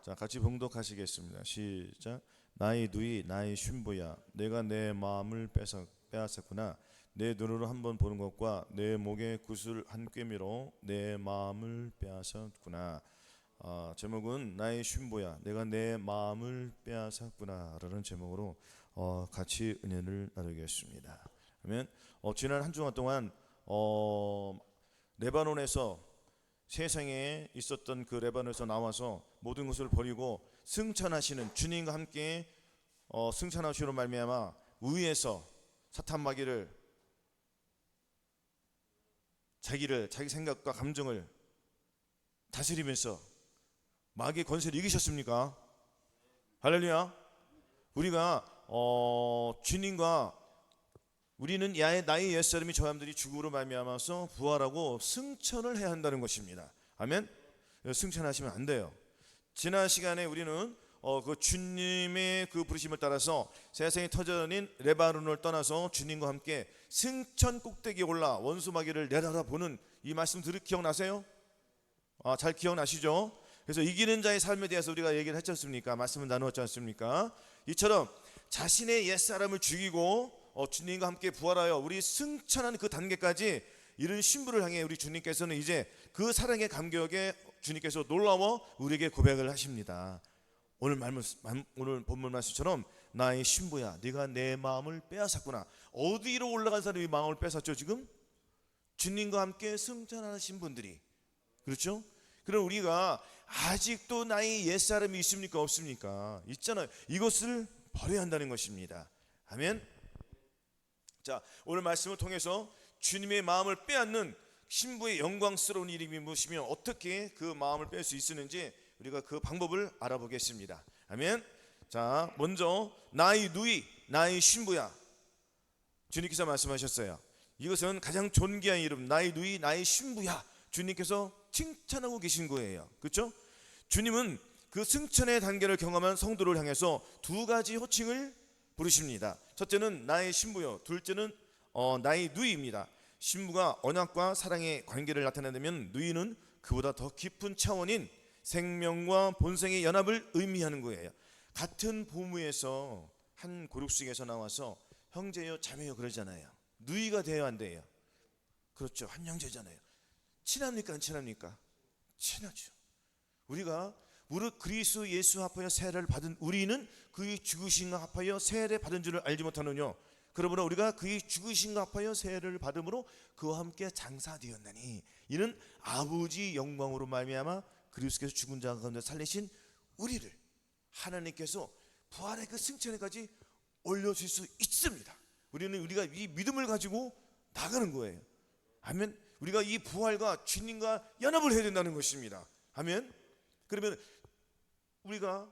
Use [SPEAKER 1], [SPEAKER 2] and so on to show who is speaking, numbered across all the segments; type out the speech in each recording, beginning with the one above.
[SPEAKER 1] 자, 같이 봉독하시겠습니다. 시작. 나의 누이 나의 신부야, 내가 내 마음을 빼앗았구나. 내 눈으로 한번 보는 것과 내 목에 구슬 한 꿰미로 내 마음을 빼앗았구나. 제목은 나의 신부야, 내가 내 마음을 빼앗았구나 라는 제목으로 같이 은혜를 나누겠습니다. 그러면 지난 한 주간 동안 레바논에서 세상에 있었던 그 레바논에서 나와서 모든 것을 버리고 승천하시는 주님과 함께 승천하시로 말미암아 위에서 사탄 마귀를 자기 생각과 감정을 다스리면서 마귀의 권세를 이기셨습니까? 할렐루야. 우리가 주님과 우리는 나의 옛사람이 저 사람들이 죽음으로 말미암아서 부활하고 승천을 해야 한다는 것입니다. 아멘. 승천하시면 안 돼요. 지난 시간에 우리는 그 주님의 그 부르심을 따라서 세상이 터전인 레바논을 떠나서 주님과 함께 승천 꼭대기에 올라 원수 마귀를 내려다보는 이 말씀 기억나세요? 잘 기억나시죠? 그래서 이기는 자의 삶에 대해서 우리가 얘기를 했지 않습니까? 말씀을 나누었지 않습니까? 이처럼 자신의 옛사람을 죽이고 주님과 함께 부활하여 우리 승천하는 그 단계까지 이런 신부를 향해 우리 주님께서는 이제 그 사랑의 감격에 주님께서 놀라워 우리에게 고백을 하십니다. 오늘 본문 말씀처럼 나의 신부야, 네가 내 마음을 빼앗았구나. 어디로 올라간 사람이 마음을 뺏었죠? 지금 주님과 함께 승천하신 분들이, 그렇죠? 그럼 우리가 아직도 나의 옛사람이 있습니까? 없습니까? 있잖아요. 이것을 버려야 한다는 것입니다. 아멘. 자, 오늘 말씀을 통해서 주님의 마음을 빼앗는 신부의 영광스러운 이름이 무엇이며 어떻게 그 마음을 뺄 수 있었는지 우리가 그 방법을 알아보겠습니다. 아멘. 자, 먼저 나의 누이 나의 신부야, 주님께서 말씀하셨어요. 이것은 가장 존귀한 이름, 나의 누이 나의 신부야, 주님께서 칭찬하고 계신 거예요. 그렇죠? 주님은 그 승천의 단계를 경험한 성도를 향해서 두 가지 호칭을 부르십니다. 첫째는 나의 신부요, 둘째는 나의 누이입니다. 신부가 언약과 사랑의 관계를 나타내면 누이는 그보다 더 깊은 차원인 생명과 본성의 연합을 의미하는 거예요. 같은 부모에서 한 고육식에서 나와서 형제요 자매요 그러잖아요. 누이가 돼야 안 돼요? 그렇죠. 한 형제잖아요. 친합니까 안 친합니까? 친하죠. 우리가 무릇 그리스도 예수 합하여 세례를 받은 우리는 그의 죽으심과 합하여 세례를 받은 줄을 알지 못하느냐. 그러므로 우리가 그의 죽으심과 합하여 세례를 받음으로 그와 함께 장사되었나니 이는 아버지 영광으로 말미암아 그리스도께서 죽은 자 가운데 살리신 우리를 하나님께서 부활의 그 승천에까지 올려줄 수 있습니다. 우리가 이 믿음을 가지고 나가는 거예요. 아멘. 우리가 이 부활과 주님과 연합을 해야 된다는 것입니다. 아멘. 그러면 우리가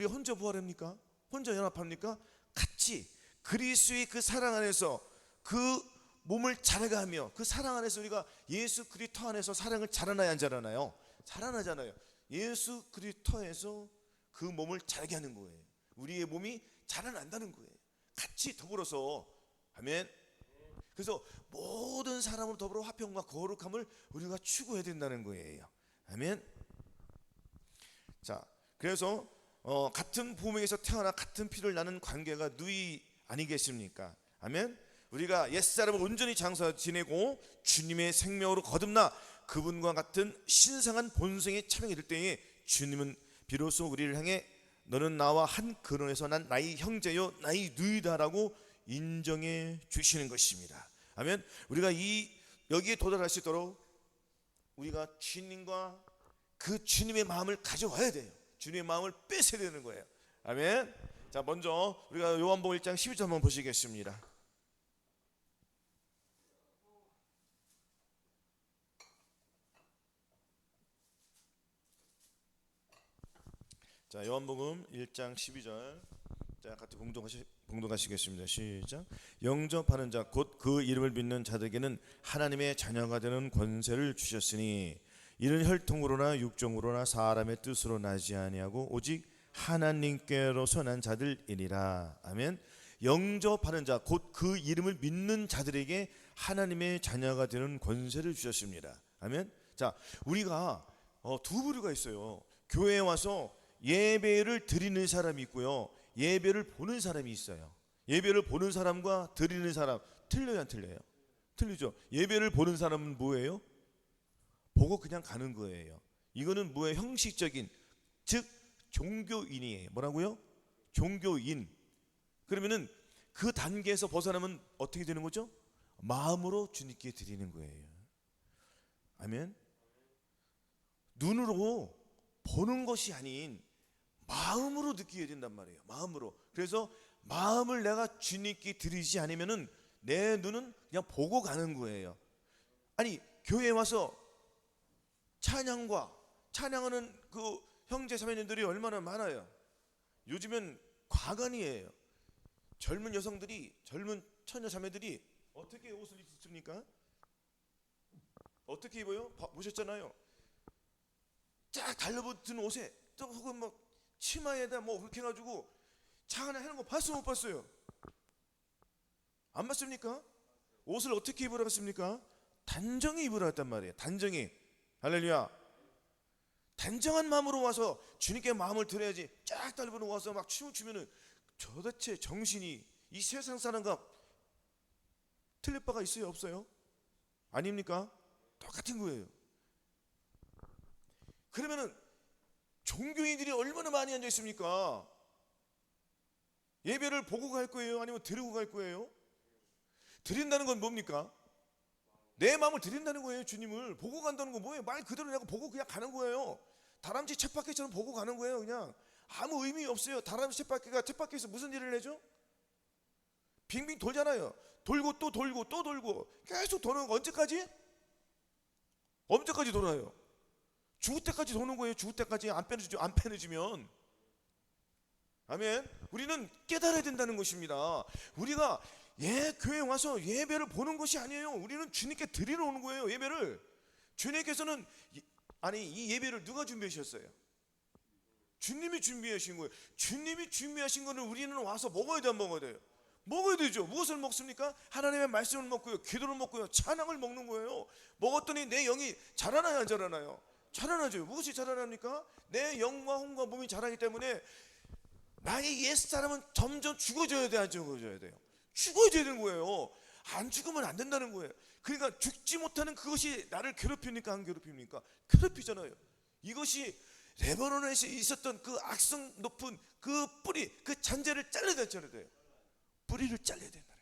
[SPEAKER 1] 혼자 부활합니까? 혼자 연합합니까? 같이 그리스도의 그 사랑 안에서 그 몸을 자라가며 그 사랑 안에서 우리가 예수 그리스도 안에서 사랑을 자라나야 안 자라나요? 자라나잖아요. 예수 그리스도에서 그 몸을 자라게 하는 거예요. 우리의 몸이 자라난다는 거예요. 같이 더불어서. 아멘. 그래서 모든 사람으로 더불어 화평과 거룩함을 우리가 추구해야 된다는 거예요. 아멘. 자, 그래서 같은 부모에서 태어나 같은 피를 나는 관계가 누이 아니겠습니까? 아멘. 우리가 옛사람을 온전히 장사 지내고 주님의 생명으로 거듭나 그분과 같은 신성한 본성에 참여해 될 때에 주님은 비로소 우리를 향해 너는 나와 한 근원에서 난 나의 형제요 나의 누이다라고 인정해 주시는 것입니다. 아멘. 우리가 여기에 도달할 수 있도록 우리가 주님과 그 주님의 마음을 가져와야 돼요. 주님의 마음을 뺏어야 되는 거예요. 아멘. 자, 먼저 우리가 요한복음 1장 12절 한번 보시겠습니다. 자, 요한복음 1장 12절. 자, 같이 봉독하시겠습니다. 시작. 영접하는 자 곧 그 이름을 믿는 자들에게는 하나님의 자녀가 되는 권세를 주셨으니 이는 혈통으로나 육정으로나 사람의 뜻으로 나지 아니하고 오직 하나님께로서 난 자들이니라. 아멘. 영접하는 자 곧 그 이름을 믿는 자들에게 하나님의 자녀가 되는 권세를 주셨습니다. 아멘. 자, 우리가 두 부류가 있어요. 교회에 와서 예배를 드리는 사람이 있고요, 예배를 보는 사람이 있어요. 예배를 보는 사람과 드리는 사람 틀려요, 안 틀려요? 틀리죠. 예배를 보는 사람은 뭐예요? 보고 그냥 가는 거예요. 이거는 뭐예요? 형식적인, 즉 종교인이에요. 뭐라고요? 종교인. 그러면은 그 단계에서 벗어나면 어떻게 되는 거죠? 마음으로 주님께 드리는 거예요. 아멘. 눈으로 보는 것이 아닌 마음으로 느끼게 된단 말이에요. 마음으로. 그래서 마음을 내가 주님께 드리지 않으면은 내 눈은 그냥 보고 가는 거예요. 아니, 교회에 와서 찬양하는 그 형제 자매님들이 얼마나 많아요. 요즘은 과간이에요. 젊은 여성들이, 젊은 처녀 자매들이 어떻게 옷을 입습니까? 어떻게 입어요? 보셨잖아요. 쫙 달라붙은 옷에 또 혹은 뭐 치마에다 뭐 그렇게 해가지고 차 안에 하는 거 봤어요, 못 봤어요? 안 봤습니까? 옷을 어떻게 입으라고 했습니까? 단정히 입으라고 했단 말이에요. 단정히. 할렐루야. 단정한 마음으로 와서 주님께 마음을 드려야지. 쫙 달라붙는 와서 막 춤을 추면은 도대체 정신이 이 세상 사람과 틀릴 바가 있어요, 없어요? 아닙니까? 똑같은 거예요. 그러면은 종교인들이 얼마나 많이 앉아 있습니까? 예배를 보고 갈 거예요? 아니면 드리고 갈 거예요? 드린다는 건 뭡니까? 내 마음을 드린다는 거예요. 주님을 보고 간다는 건 뭐예요? 말 그대로 내가 보고 그냥 가는 거예요. 다람쥐 쳇바퀴처럼 보고 가는 거예요. 그냥 아무 의미 없어요. 다람쥐 쳇바퀴가 쳇바퀴에서 무슨 일을 해줘? 빙빙 돌잖아요. 돌고 또 돌고 또 돌고 계속 도는 거 언제까지? 언제까지 돌아요? 죽을 때까지 도는 거예요. 죽을 때까지 안 빼내주면. 아멘. 우리는 깨달아야 된다는 것입니다. 우리가 교회에 와서 예배를 보는 것이 아니에요. 우리는 주님께 드리러 오는 거예요. 예배를. 주님께서는 이 예배를 누가 준비하셨어요? 주님이 준비하신 거예요. 주님이 준비하신 거는 우리는 와서 먹어야 돼, 안 먹어야 돼요? 먹어야 되죠. 무엇을 먹습니까? 하나님의 말씀을 먹고요, 기도를 먹고요, 찬양을 먹는 거예요. 먹었더니 내 영이 자라나요, 안 자라나요? 자라나죠. 무엇이 자라납니까? 내 영과 혼과 몸이 자라기 때문에 나의 옛사람은 점점 죽어져야 돼, 안 죽어져야 돼요? 죽어져야 되는 거예요. 안 죽으면 안 된다는 거예요. 그러니까 죽지 못하는 그것이 나를 괴롭힙니까, 안 괴롭힙니까? 괴롭히잖아요. 이것이 레바논에서 있었던 그 악성 높은 그 뿌리, 그 잔재를 잘라야 돼요. 뿌리를 잘라야 된다는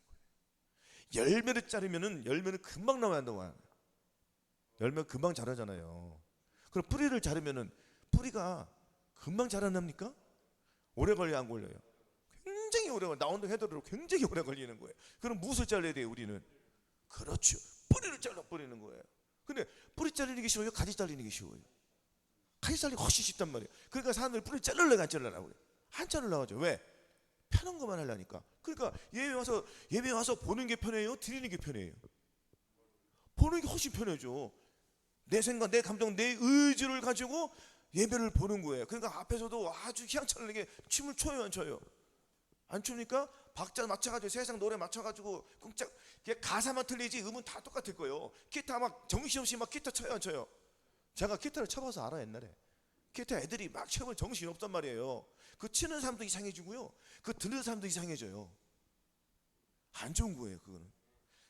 [SPEAKER 1] 거예요. 열매를 자르면은 열매는 금방 나와야 한다고. 열매 금방 자라잖아요. 그럼 뿌리를 자르면은 뿌리가 금방 자라납니까? 오래 걸려요, 안 걸려요? 굉장히 오래 걸려요. 나 운동 해도 굉장히 오래 걸리는 거예요. 그럼 무엇을 잘라야 돼요, 우리는? 그렇죠. 뿌리를 잘라버리는 거예요. 근데 뿌리 자르는 게 쉬워요? 가지 자르는 게 쉬워요? 가지 자르는 게 훨씬 쉽단 말이에요. 그러니까 사람들이 뿌리 자르려고 안 자르려고 그래요. 안 자르려고 하죠. 왜? 편한 것만 하려니까. 그러니까 예배 와서 보는 게 편해요? 드리는 게 편해요? 보는 게 훨씬 편해죠. 내 생각, 내 감정, 내 의지를 가지고 예배를 보는 거예요. 그러니까 앞에서도 아주 희망찬란하게 춤을 춰요, 안 춰요? 안 춥니까? 박자 맞춰가지고 세상 노래 맞춰가지고 쿵짝 가사만 틀리지 음은 다 똑같을 거예요. 기타 막 정신없이 막 기타 쳐요, 안 쳐요? 제가 기타를 쳐봐서 알아. 옛날에 기타 애들이 막 쳐보면 정신이 없단 말이에요. 그 치는 사람도 이상해지고요, 그 듣는 사람도 이상해져요. 안 좋은 거예요.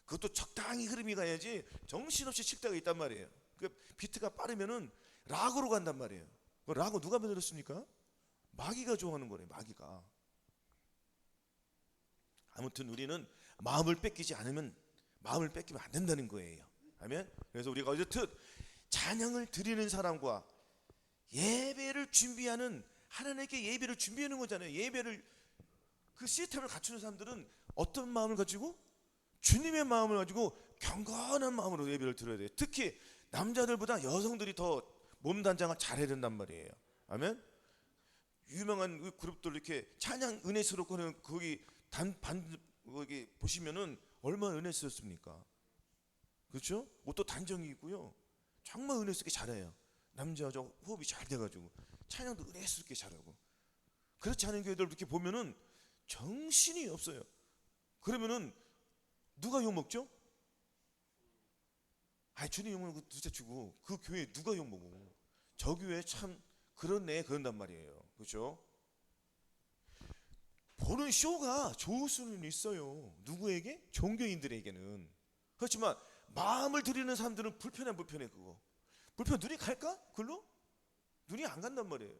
[SPEAKER 1] 그것도 적당히 흐름이 가야지 정신없이 칠 때가 있단 말이에요. 그 비트가 빠르면은 락으로 간단 말이에요. 그 락은 누가 만들었습니까? 마귀가 좋아하는 거래요. 마귀가. 아무튼 우리는 마음을 뺏기지 않으면, 마음을 뺏기면 안 된다는 거예요. 아멘. 그래서 우리가 어쨌든 찬양을 드리는 사람과 예배를 준비하는, 하나님께 예배를 준비하는 거잖아요. 예배를 그 시스템을 갖추는 사람들은 어떤 마음을 가지고? 주님의 마음을 가지고 경건한 마음으로 예배를 드려야 돼요. 특히 남자들보다 여성들이 더 몸단장을 잘해야 된단 말이에요. 아멘. 유명한 그룹들 이렇게 찬양 은혜스럽고 하는 거기 거기 보시면은 얼마나 은혜스럽습니까? 그렇죠? 옷도 단정히 입고요, 정말 은혜스럽게 잘해요. 남자 여자 호흡이 잘 돼가지고 찬양도 은혜스럽게 잘하고. 그렇지 않은 교회들 이렇게 보면은 정신이 없어요. 그러면은 누가 욕 먹죠? 주님 욕 먹는 거 둘째 치고 그 교회에 누가 욕 먹어? 저 교회 참 그렇네 그런단 말이에요. 그렇죠? 보는 쇼가 좋을 수는 있어요. 누구에게? 종교인들에게는. 그렇지만 마음을 들이는 사람들은 불편해 그거. 눈이 갈까? 글로? 눈이 안 간단 말이에요.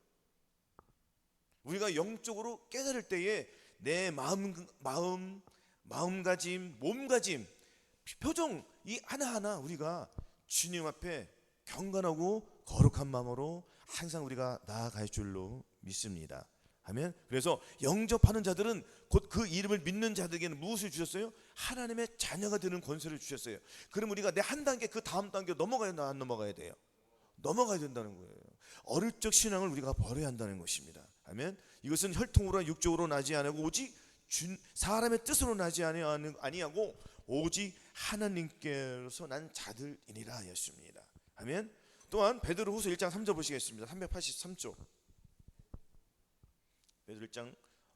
[SPEAKER 1] 우리가 영적으로 깨달을 때에 내 마음가짐, 몸가짐, 표정 이 하나하나 우리가 주님 앞에 경건하고 거룩한 마음으로 항상 우리가 나아갈 줄로 믿습니다. 아멘. 그래서 영접하는 자들은 곧 그 이름을 믿는 자들에게는 무엇을 주셨어요? 하나님의 자녀가 되는 권세를 주셨어요. 그럼 우리가 내 한 단계 그 다음 단계 넘어가야 안 넘어가야 돼요? 넘어가야 된다는 거예요. 어릴 적 신앙을 우리가 버려야 한다는 것입니다. 아멘. 이것은 혈통으로나 육적으로 나지 않고 오직 사람의 뜻으로 나지 아니하고 오직 하나님께로서 난 자들이니라 하였습니다. 아멘. 또한 베드로후서 1장 3절 보시겠습니다. 383쪽. 베드로 1장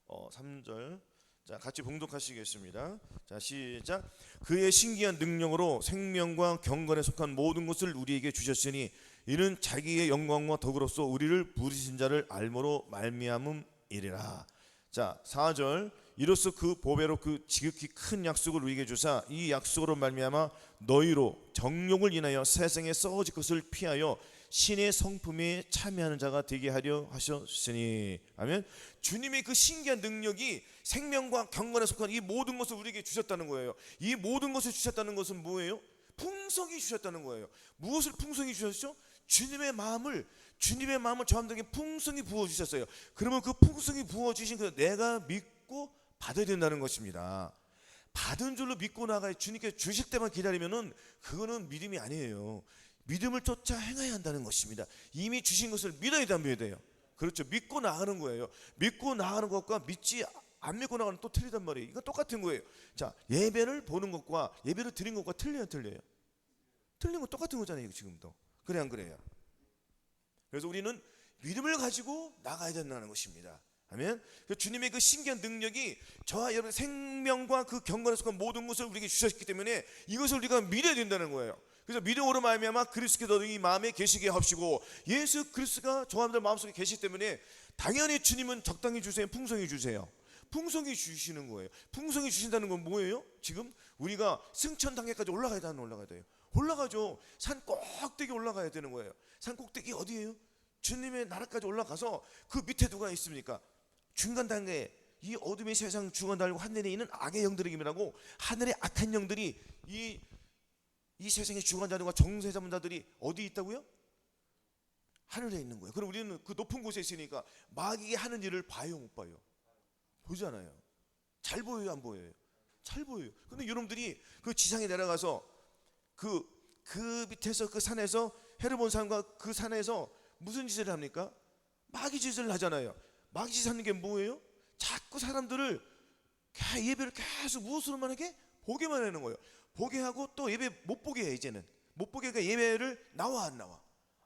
[SPEAKER 1] 3절. 자, 같이 봉독하시겠습니다. 자, 시작. 그의 신기한 능력으로 생명과 경건에 속한 모든 것을 우리에게 주셨으니 이는 자기의 영광과 덕으로서 우리를 부르신 자를 알므로 말미암음이리라. 자, 4절. 이로써 그 보배로 그 지극히 큰 약속을 우리에게 주사 이 약속으로 말미암아 너희로 정욕을 인하여 세상에 썩어질 것을 피하여 신의 성품에 참여하는 자가 되게 하려 하셨으니. 아멘. 주님의 그 신기한 능력이 생명과 경건에 속한 이 모든 것을 우리에게 주셨다는 거예요. 이 모든 것을 주셨다는 것은 뭐예요? 풍성히 주셨다는 거예요. 무엇을 풍성히 주셨죠? 주님의 마음을 저 사람들에게 풍성히 부어주셨어요. 그러면 그 풍성히 부어주신 그 내가 믿고 받아야 된다는 것입니다. 받은 줄로 믿고 나가야 주님께 주실 때만 기다리면은 그거는 믿음이 아니에요. 믿음을 쫓아 행해야 한다는 것입니다. 이미 주신 것을 믿어야 돼요. 그렇죠. 믿고 나가는 거예요. 믿고 나가는 것과 안 믿고 나가는 또 틀리단 말이에요. 이거 똑같은 거예요. 자, 예배를 보는 것과 예배를 드린 것과 틀려요? 틀린 건 똑같은 거잖아요. 지금도. 그래 안 그래요? 그래서 우리는 믿음을 가지고 나가야 된다는 것입니다. 아멘. 주님의 그 신기한 능력이 저와 여러분의 생명과 그 경건에 속한 모든 것을 우리에게 주셨기 때문에 이것을 우리가 믿어야 된다는 거예요. 그래서 믿음으로 말미암아 그리스도께서 너희 마음에 계시게 하시고 예수 그리스도가 저 사람들 마음속에 계시기 때문에 당연히 주님은 적당히 주세요? 풍성히 주세요? 풍성히 주시는 거예요. 풍성히 주신다는 건 뭐예요? 지금 우리가 승천 단계까지 올라가야 돼, 안 올라가야 돼요? 올라가죠. 산 꼭대기 올라가야 되는 거예요. 산 꼭대기 어디예요? 주님의 나라까지 올라가서 그 밑에 누가 있습니까? 중간 단계, 이 어둠의 세상 중간 달고 하늘에 있는 악의 영들에게라고 하늘의 악한 영들이 이 세상의 주관자들과 정세 잡은 자들이 어디 있다고요? 하늘에 있는 거예요. 그럼 우리는 그 높은 곳에 있으니까 마귀가 하는 일을 봐요, 못 봐요? 보잖아요. 잘 보여요, 안 보여요? 잘 보여요. 근데 여러분들이 그 지상에 내려가서 그 밑에서 그 산에서 헤르본 산과 그 산에서 무슨 짓을 합니까? 마귀 짓을 하잖아요. 마귀 짓 하는 게 뭐예요? 자꾸 사람들을 예배를 계속 무엇으로만 하게? 보게만 하는 거예요. 보게 하고 또 예배 못 보게 해. 이제는 못 보게 하니까 예배를 나와 안 나와?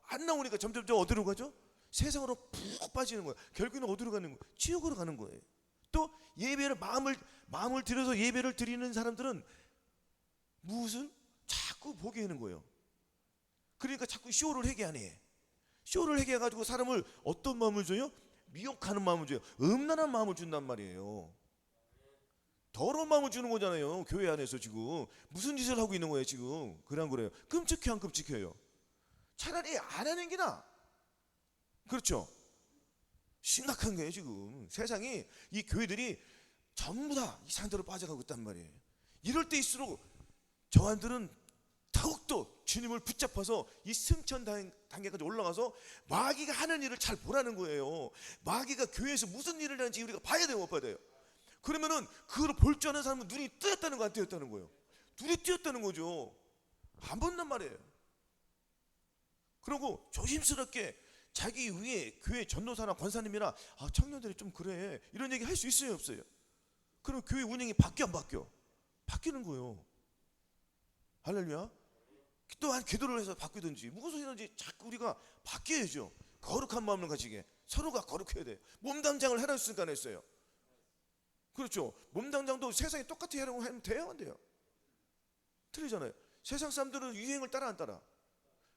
[SPEAKER 1] 안 나오니까 점점 어디로 가죠? 세상으로 푹 빠지는 거예요. 결국에는 어디로 가는 거예요? 지옥으로 가는 거예요. 또 예배를 마음을 들여서 예배를 드리는 사람들은 무엇을? 자꾸 보게 하는 거예요. 그러니까 자꾸 쇼를 하게 하네. 쇼를 하게 해가지고 사람을 어떤 마음을 줘요? 미혹하는 마음을 줘요. 음란한 마음을 준단 말이에요. 더러운 마음을 주는 거잖아요. 교회 안에서 지금 무슨 짓을 하고 있는 거예요 지금. 그냥 그래요. 끔찍해 안 끔찍해요? 차라리 안 하는 게 나아. 그렇죠? 심각한 거예요 지금. 세상이 이 교회들이 전부 다 이 상태로 빠져가고 있단 말이에요. 이럴 때일수록 저한들은 더욱더 주님을 붙잡아서 이 승천 단계까지 올라가서 마귀가 하는 일을 잘 보라는 거예요. 마귀가 교회에서 무슨 일을 하는지 우리가 봐야 돼요, 못 봐야 돼요? 그러면은 그걸 볼 줄 아는 사람은 눈이 뜨였다는 거 안 뜨였다는 거예요? 눈이 뜨였다는 거죠. 안 본단 말이에요. 그리고 조심스럽게 자기 위에 교회 전도사나 권사님이나 청년들이 좀 그래 이런 얘기 할 수 있어요, 없어요? 그럼 교회 운영이 바뀌어 안 바뀌어? 바뀌는 거예요. 할렐루야. 또한 기도를 해서 바뀌든지 무슨 소리든지 자꾸 우리가 바뀌어야죠. 거룩한 마음을 가지게 서로가 거룩해야 돼. 몸담장을 해라 했으니까 안 했어요. 그렇죠. 몸담장도 세상에 똑같이 하려고 하면 돼요, 안 돼요? 틀리잖아요. 세상 사람들은 유행을 따라 안 따라?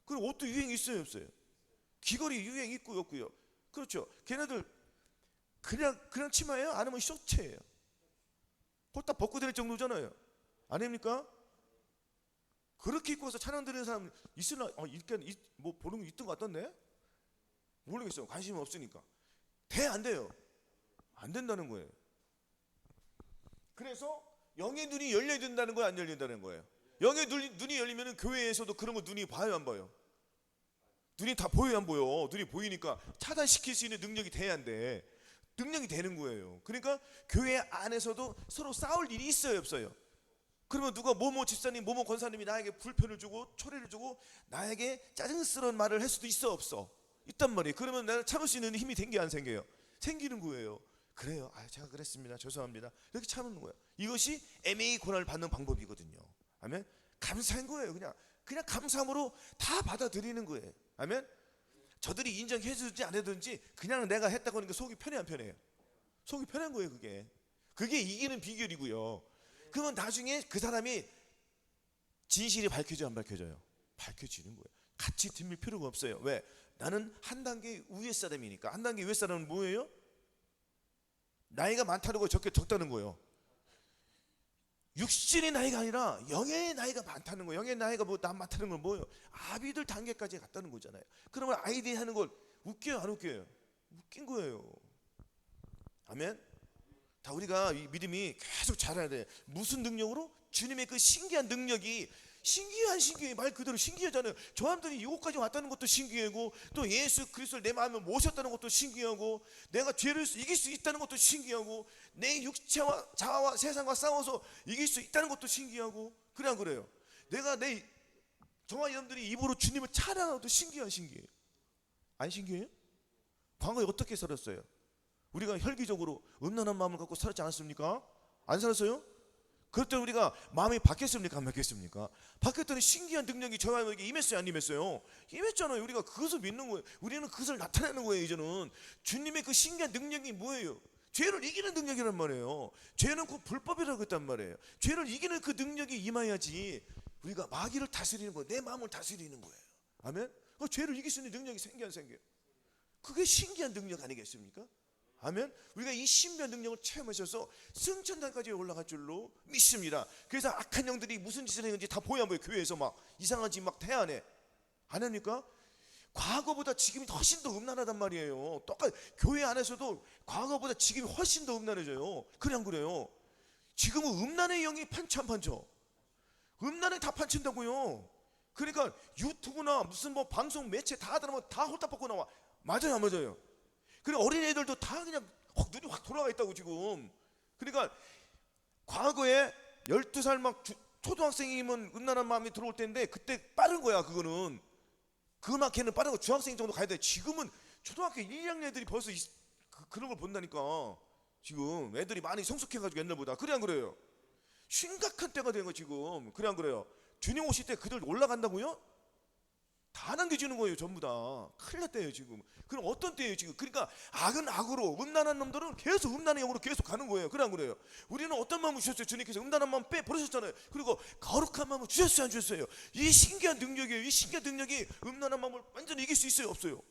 [SPEAKER 1] 그리고 옷도 유행이 있어요, 없어요? 귀걸이 유행 있고요, 없고요? 그렇죠. 걔네들 그냥 치마예요? 아니면 쇼츠예요? 홀딱 벗고 다닐 정도잖아요. 아닙니까? 그렇게 입고 와서 찬양 드리는 사람 있으나 뭐 보는 거 있던 것 같던데? 모르겠어요. 관심이 없으니까. 안 돼요. 안 된다는 거예요. 그래서 영의 눈이 열려야 된다는 거예요, 안 열린다는 거예요? 영의 눈이 열리면 교회에서도 그런 거 눈이 봐요, 안 봐요? 눈이 다 보여요, 안 보여? 눈이 보이니까 차단시킬 수 있는 능력이 돼야 한대. 능력이 되는 거예요. 그러니까 교회 안에서도 서로 싸울 일이 있어요, 없어요? 그러면 누가 뭐뭐 집사님, 뭐뭐 권사님이 나에게 불편을 주고 초래를 주고 나에게 짜증스러운 말을 할 수도 있어, 없어? 있단 말이에요. 그러면 내가 참을 수 있는 힘이 생겨, 안 생겨요? 생기는 거예요. 그래요. 제가 그랬습니다. 죄송합니다. 이렇게 참는 거예요. 이것이 애매히 고난을 받는 방법이거든요. 아멘. 감사한 거예요. 그냥 감사함으로 다 받아들이는 거예요. 아멘. 저들이 인정해주지 안 해든지 그냥 내가 했다고 하는 게 속이 편해, 안 편해요? 속이 편한 거예요. 그게 이기는 비결이고요. 그러면 나중에 그 사람이 진실이 밝혀져요, 안 밝혀져요? 밝혀지는 거예요. 같이 뒷밀 필요가 없어요. 왜? 나는 한 단계 위에 사람이니까. 한 단계 위에 사람은 뭐예요? 나이가 많다는 거예요, 적다는 거예요? 육신의 나이가 아니라 영의 나이가 많다는 거예요. 영의 나이가 많다는 건 뭐예요? 아비들 단계까지 갔다는 거잖아요. 그러면 아이들이 하는 걸 웃겨요, 안 웃겨요? 웃긴 거예요. 아멘. 다 우리가 이 믿음이 계속 자라야 돼. 무슨 능력으로? 주님의 그 신기한 능력이 신기해. 말 그대로 신기하잖아요. 저 사람들이 이곳까지 왔다는 것도 신기하고, 또 예수 그리스도를 내 마음에 모셨다는 것도 신기하고, 내가 죄를 이길 수 있다는 것도 신기하고, 내 육체와 자아와 세상과 싸워서 이길 수 있다는 것도 신기하고, 그래 안 그래요? 내가 저와 여러분들이 입으로 주님을 찬양하는 것도 신기해요. 안 신기해요? 과거에 어떻게 살았어요? 우리가 혈기적으로 음란한 마음을 갖고 살았지 않았습니까? 안 살았어요? 그럴 때 우리가 마음이 바뀌었습니까? 안 바뀌었습니까? 바뀌었더니 신기한 능력이 저에게 임했어요, 안 임했어요? 임했잖아요. 우리가 그것을 믿는 거예요. 우리는 그것을 나타내는 거예요. 이제는 주님의 그 신기한 능력이 뭐예요? 죄를 이기는 능력이란 말이에요. 죄는 그 불법이라고 했단 말이에요. 죄를 이기는 그 능력이 임해야지 우리가 마귀를 다스리는 거예요. 내 마음을 다스리는 거예요. 아멘? 그 죄를 이길 수 있는 능력이 생겨요. 그게 신기한 능력 아니겠습니까? 아멘. 우리가 이 신비한 능력을 체험하셔서 승천단까지 올라갈 줄로 믿습니다. 그래서 악한 영들이 무슨 짓을 했는지 다 보여 안 보여? 교회에서 막 이상한 짓 막 태안해. 안 합니까? 과거보다 지금이 훨씬 더 음란하단 말이에요. 똑같이 교회 안에서도 과거보다 지금이 훨씬 더 음란해져요. 그래 안 그래요? 지금은 음란의 영이 판치 안 판쳐? 음란에 다 판친다고요. 그러니까 유튜브나 무슨 뭐 방송 매체 다 들어가면 다 홀딱 벗고 나와. 맞아요, 안 맞아요? 그리고 어린애들도 다 그냥 눈이 확 돌아가 있다고 지금. 그러니까 과거에 12살 막 초등학생이면 음란한 마음이 들어올 텐데 그때 빠른 거야. 그거는 걔는 빠른 거. 중학생 정도 가야 돼. 지금은 초등학교 1, 2학년 애들이 벌써 그런 걸 본다니까. 지금 애들이 많이 성숙해가지고 옛날보다. 그래 안 그래요? 심각한 때가 된 거 지금. 그래 안 그래요? 주님 오실 때 그들 올라간다고요? 다 남겨주는 거예요. 전부 다. 큰일 났대요 지금. 그럼 어떤 때예요 지금? 그러니까 악은 악으로, 음란한 놈들은 계속 음란의 영으로 계속 가는 거예요. 그래 안 그래요? 우리는 어떤 마음을 주셨어요? 주님께서 음란한 마음 버리셨잖아요. 그리고 거룩한 마음을 주셨어요, 안 주셨어요? 이 신기한 능력이에요. 이 신기한 능력이 음란한 마음을 완전히 이길 수 있어요, 없어요?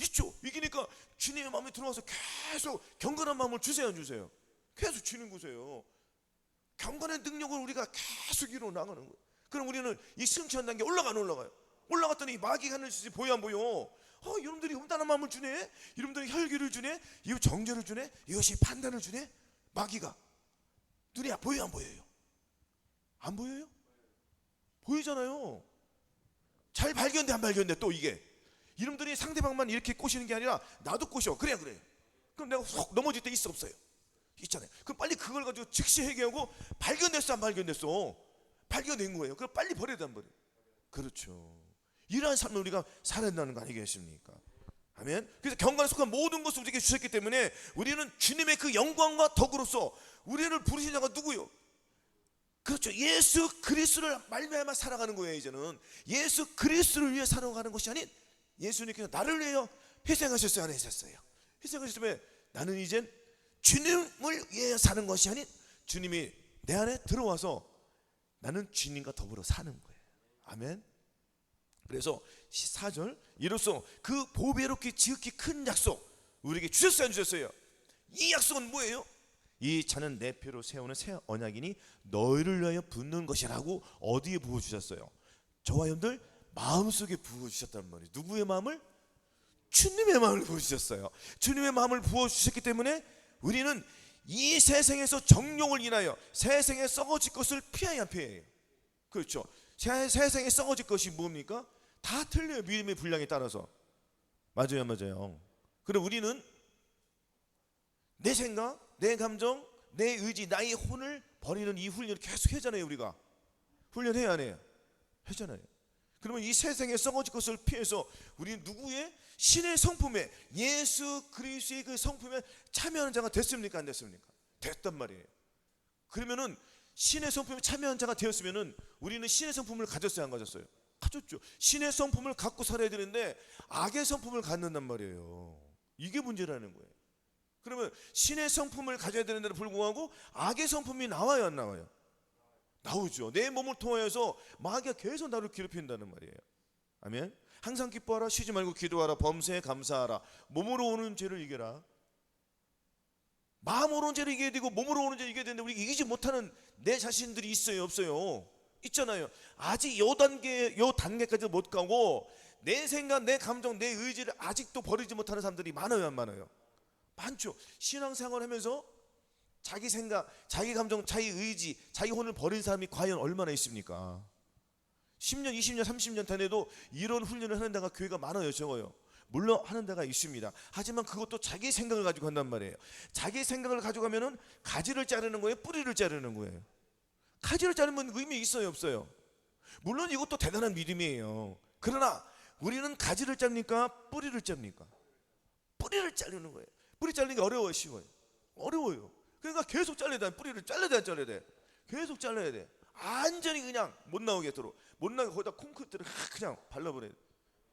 [SPEAKER 1] 있죠. 이기니까 주님의 마음에 들어와서 계속 경건한 마음을 주세요, 안 주세요? 계속 주는 거세요. 경건의 능력을 우리가 계속 이루어 나가는 거예요. 그럼 우리는 이 승천 단계 올라가요. 올라갔더니 마귀가 하는 짓이 보여 안 보여? 여러분들이 음란한 마음을 주네. 여러분들이 혈기를 주네. 이거 정죄를 주네. 이것이 판단을 주네. 마귀가 눈이 보여 안 보여요? 안 보여요? 보이잖아요. 잘 발견돼 안 발견돼? 또 이게 여러분들이 상대방만 이렇게 꼬시는 게 아니라 나도 꼬셔. 그래. 그럼 내가 훅 넘어질 때 있어 없어요? 있잖아요. 그럼 빨리 그걸 가지고 즉시 해결하고 발견됐어 안 발견됐어? 발견된 거예요. 그럼 빨리 버려야 돼 안 버려? 그렇죠. 이러한 삶을 우리가 살아야 한다는 거 아니겠습니까? 아멘. 그래서 경건에 속한 모든 것을 우리에게 주셨기 때문에 우리는 주님의 그 영광과 덕으로서 우리를 부르신 자가 누구요? 그렇죠. 예수 그리스도를 말미암아 살아가는 거예요. 이제는 예수 그리스도를 위해 살아가는 것이 아닌 예수님께서 나를 위해 희생하셨어요, 안 하셨어요? 희생하셨으면 나는 이젠 주님을 위해 사는 것이 아닌 주님이 내 안에 들어와서 나는 주님과 더불어 사는 거예요. 아멘. 그래서 4절, 이로써 그 보배롭게 지극히 큰 약속 우리에게 주셨어요, 안 주셨어요? 이 약속은 뭐예요? 이 자는 내 피로 세우는 새 언약이니 너희를 위하여 붓는 것이라고 어디에 부어주셨어요? 저와 여러분들 마음속에 부어주셨단 말이에요. 누구의 마음을? 주님의 마음을 부어주셨어요. 주님의 마음을 부어주셨기 때문에 우리는 이 세상에서 정욕을 인하여 세상에 썩어질 것을 피해야 피해요. 그렇죠. 세상에 썩어질 것이 뭡니까? 다 틀려요. 믿음의 분량에 따라서. 맞아요, 맞아요. 그럼 우리는 내 생각, 내 감정, 내 의지, 나의 혼을 버리는 이 훈련을 계속 하잖아요. 우리가 훈련해야 안 해요? 하잖아요. 그러면 이 세상에 썩어질 것을 피해서 우리는 누구의? 신의 성품에, 예수 그리스도의 그 성품에 참여하는 자가 됐습니까? 안 됐습니까? 됐단 말이에요. 그러면은 신의 성품에 참여한 자가 되었으면은 우리는 신의 성품을 가졌어요, 안 가졌어요? 가졌죠. 신의 성품을 갖고 살아야 되는데 악의 성품을 갖는단 말이에요. 이게 문제라는 거예요. 그러면 신의 성품을 가져야 되는데도 불구하고 악의 성품이 나와요, 안 나와요? 나오죠. 내 몸을 통하여서 마귀가 계속 나를 괴롭힌다는 말이에요. 아멘. 항상 기뻐하라, 쉬지 말고 기도하라, 범사에 감사하라. 몸으로 오는 죄를 이겨라. 마음으로 오는 죄를 이겨야 되고 몸으로 오는 죄를 이겨야 되는데 우리 이기지 못하는 내 자신들이 있어요, 없어요? 있잖아요. 아직 요 단계까지 못 가고 내 생각, 내 감정, 내 의지를 아직도 버리지 못하는 사람들이 많아요, 안 많아요? 많죠. 신앙생활 하면서 자기 생각, 자기 감정, 자기 의지, 자기 혼을 버린 사람이 과연 얼마나 있습니까? 10년, 20년, 30년 전에도 이런 훈련을 하는 데가 교회가 많아요, 적어요. 물론 하는 데가 있습니다. 하지만 그것도 자기 생각을 가지고 한단 말이에요. 자기 생각을 가져가면은 가지를 자르는 거예요, 뿌리를 자르는 거예요? 가지를 자르면 의미 있어요, 없어요? 물론 이것도 대단한 믿음이에요. 그러나 우리는 가지를 자릅니까? 뿌리를 자릅니까? 뿌리를 자르는 거예요. 뿌리 자르는 게 어려워요, 쉬워요? 어려워요. 그러니까 계속 잘라야 돼. 뿌리를 잘라야 돼, 안 잘라야 돼? 계속 잘라야 돼. 완전히 그냥 못 나오겠도록, 못 나게 거기다 콘크리트를 그냥 발라버려야 돼.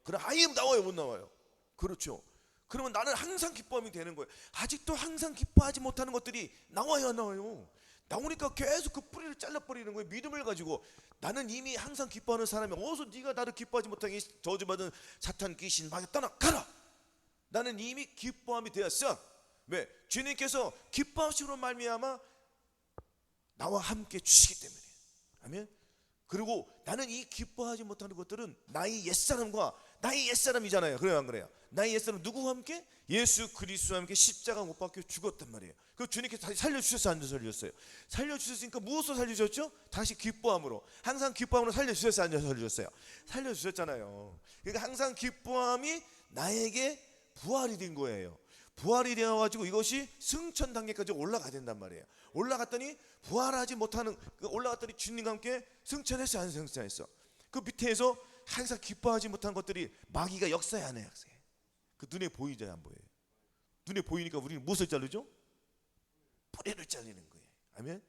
[SPEAKER 1] 그럼 아예 나와요, 못 나와요? 그렇죠. 그러면 나는 항상 기뻐함이 되는 거예요. 아직도 항상 기뻐하지 못하는 것들이 나와요, 안 나와요? 나오니까 계속 그 뿌리를 잘라버리는 거예요. 믿음을 가지고. 나는 이미 항상 기뻐하는 사람이 어디서 네가 나를 기뻐하지 못하게 저주받은 사탄 귀신 마귀 떠나가라. 나는 이미 기뻐함이 되었어. 왜? 주님께서 기뻐하심으로 말미암아 나와 함께 주시기 때문에. 아멘. 그리고 나는 이 기뻐하지 못하는 것들은 나의 옛사람과 나의 옛사람이잖아요. 그래요, 안 그래요? 나의 옛사람 누구와 함께? 예수 그리스도와 함께 십자가 못 박혀 죽었단 말이에요. 그 주님께서 다시 살려주셨어요, 안 살려주셨어요? 살려주셨으니까 무엇으로 살려주셨죠? 다시 기뻐함으로. 항상 기뻐함으로 살려주셨어요, 안 살려주셨어요? 살려주셨잖아요. 그러니까 항상 기뻐함이 나에게 부활이 된 거예요. 부활이 되어가지고 이것이 승천 단계까지 올라가야 된단 말이에요. 올라갔더니 부활하지 못하는, 올라갔더니 주님과 함께 승천했어, 안 승천했어? 그 밑에서 항상 기뻐하지 못한 것들이 마귀가 역사해, 안 해요? 역사해. 그 눈에 보이죠, 안 보여요? 눈에 보이니까 우리는 무엇을 자르죠? 뿌리를 잘리는 거예요. 아멘.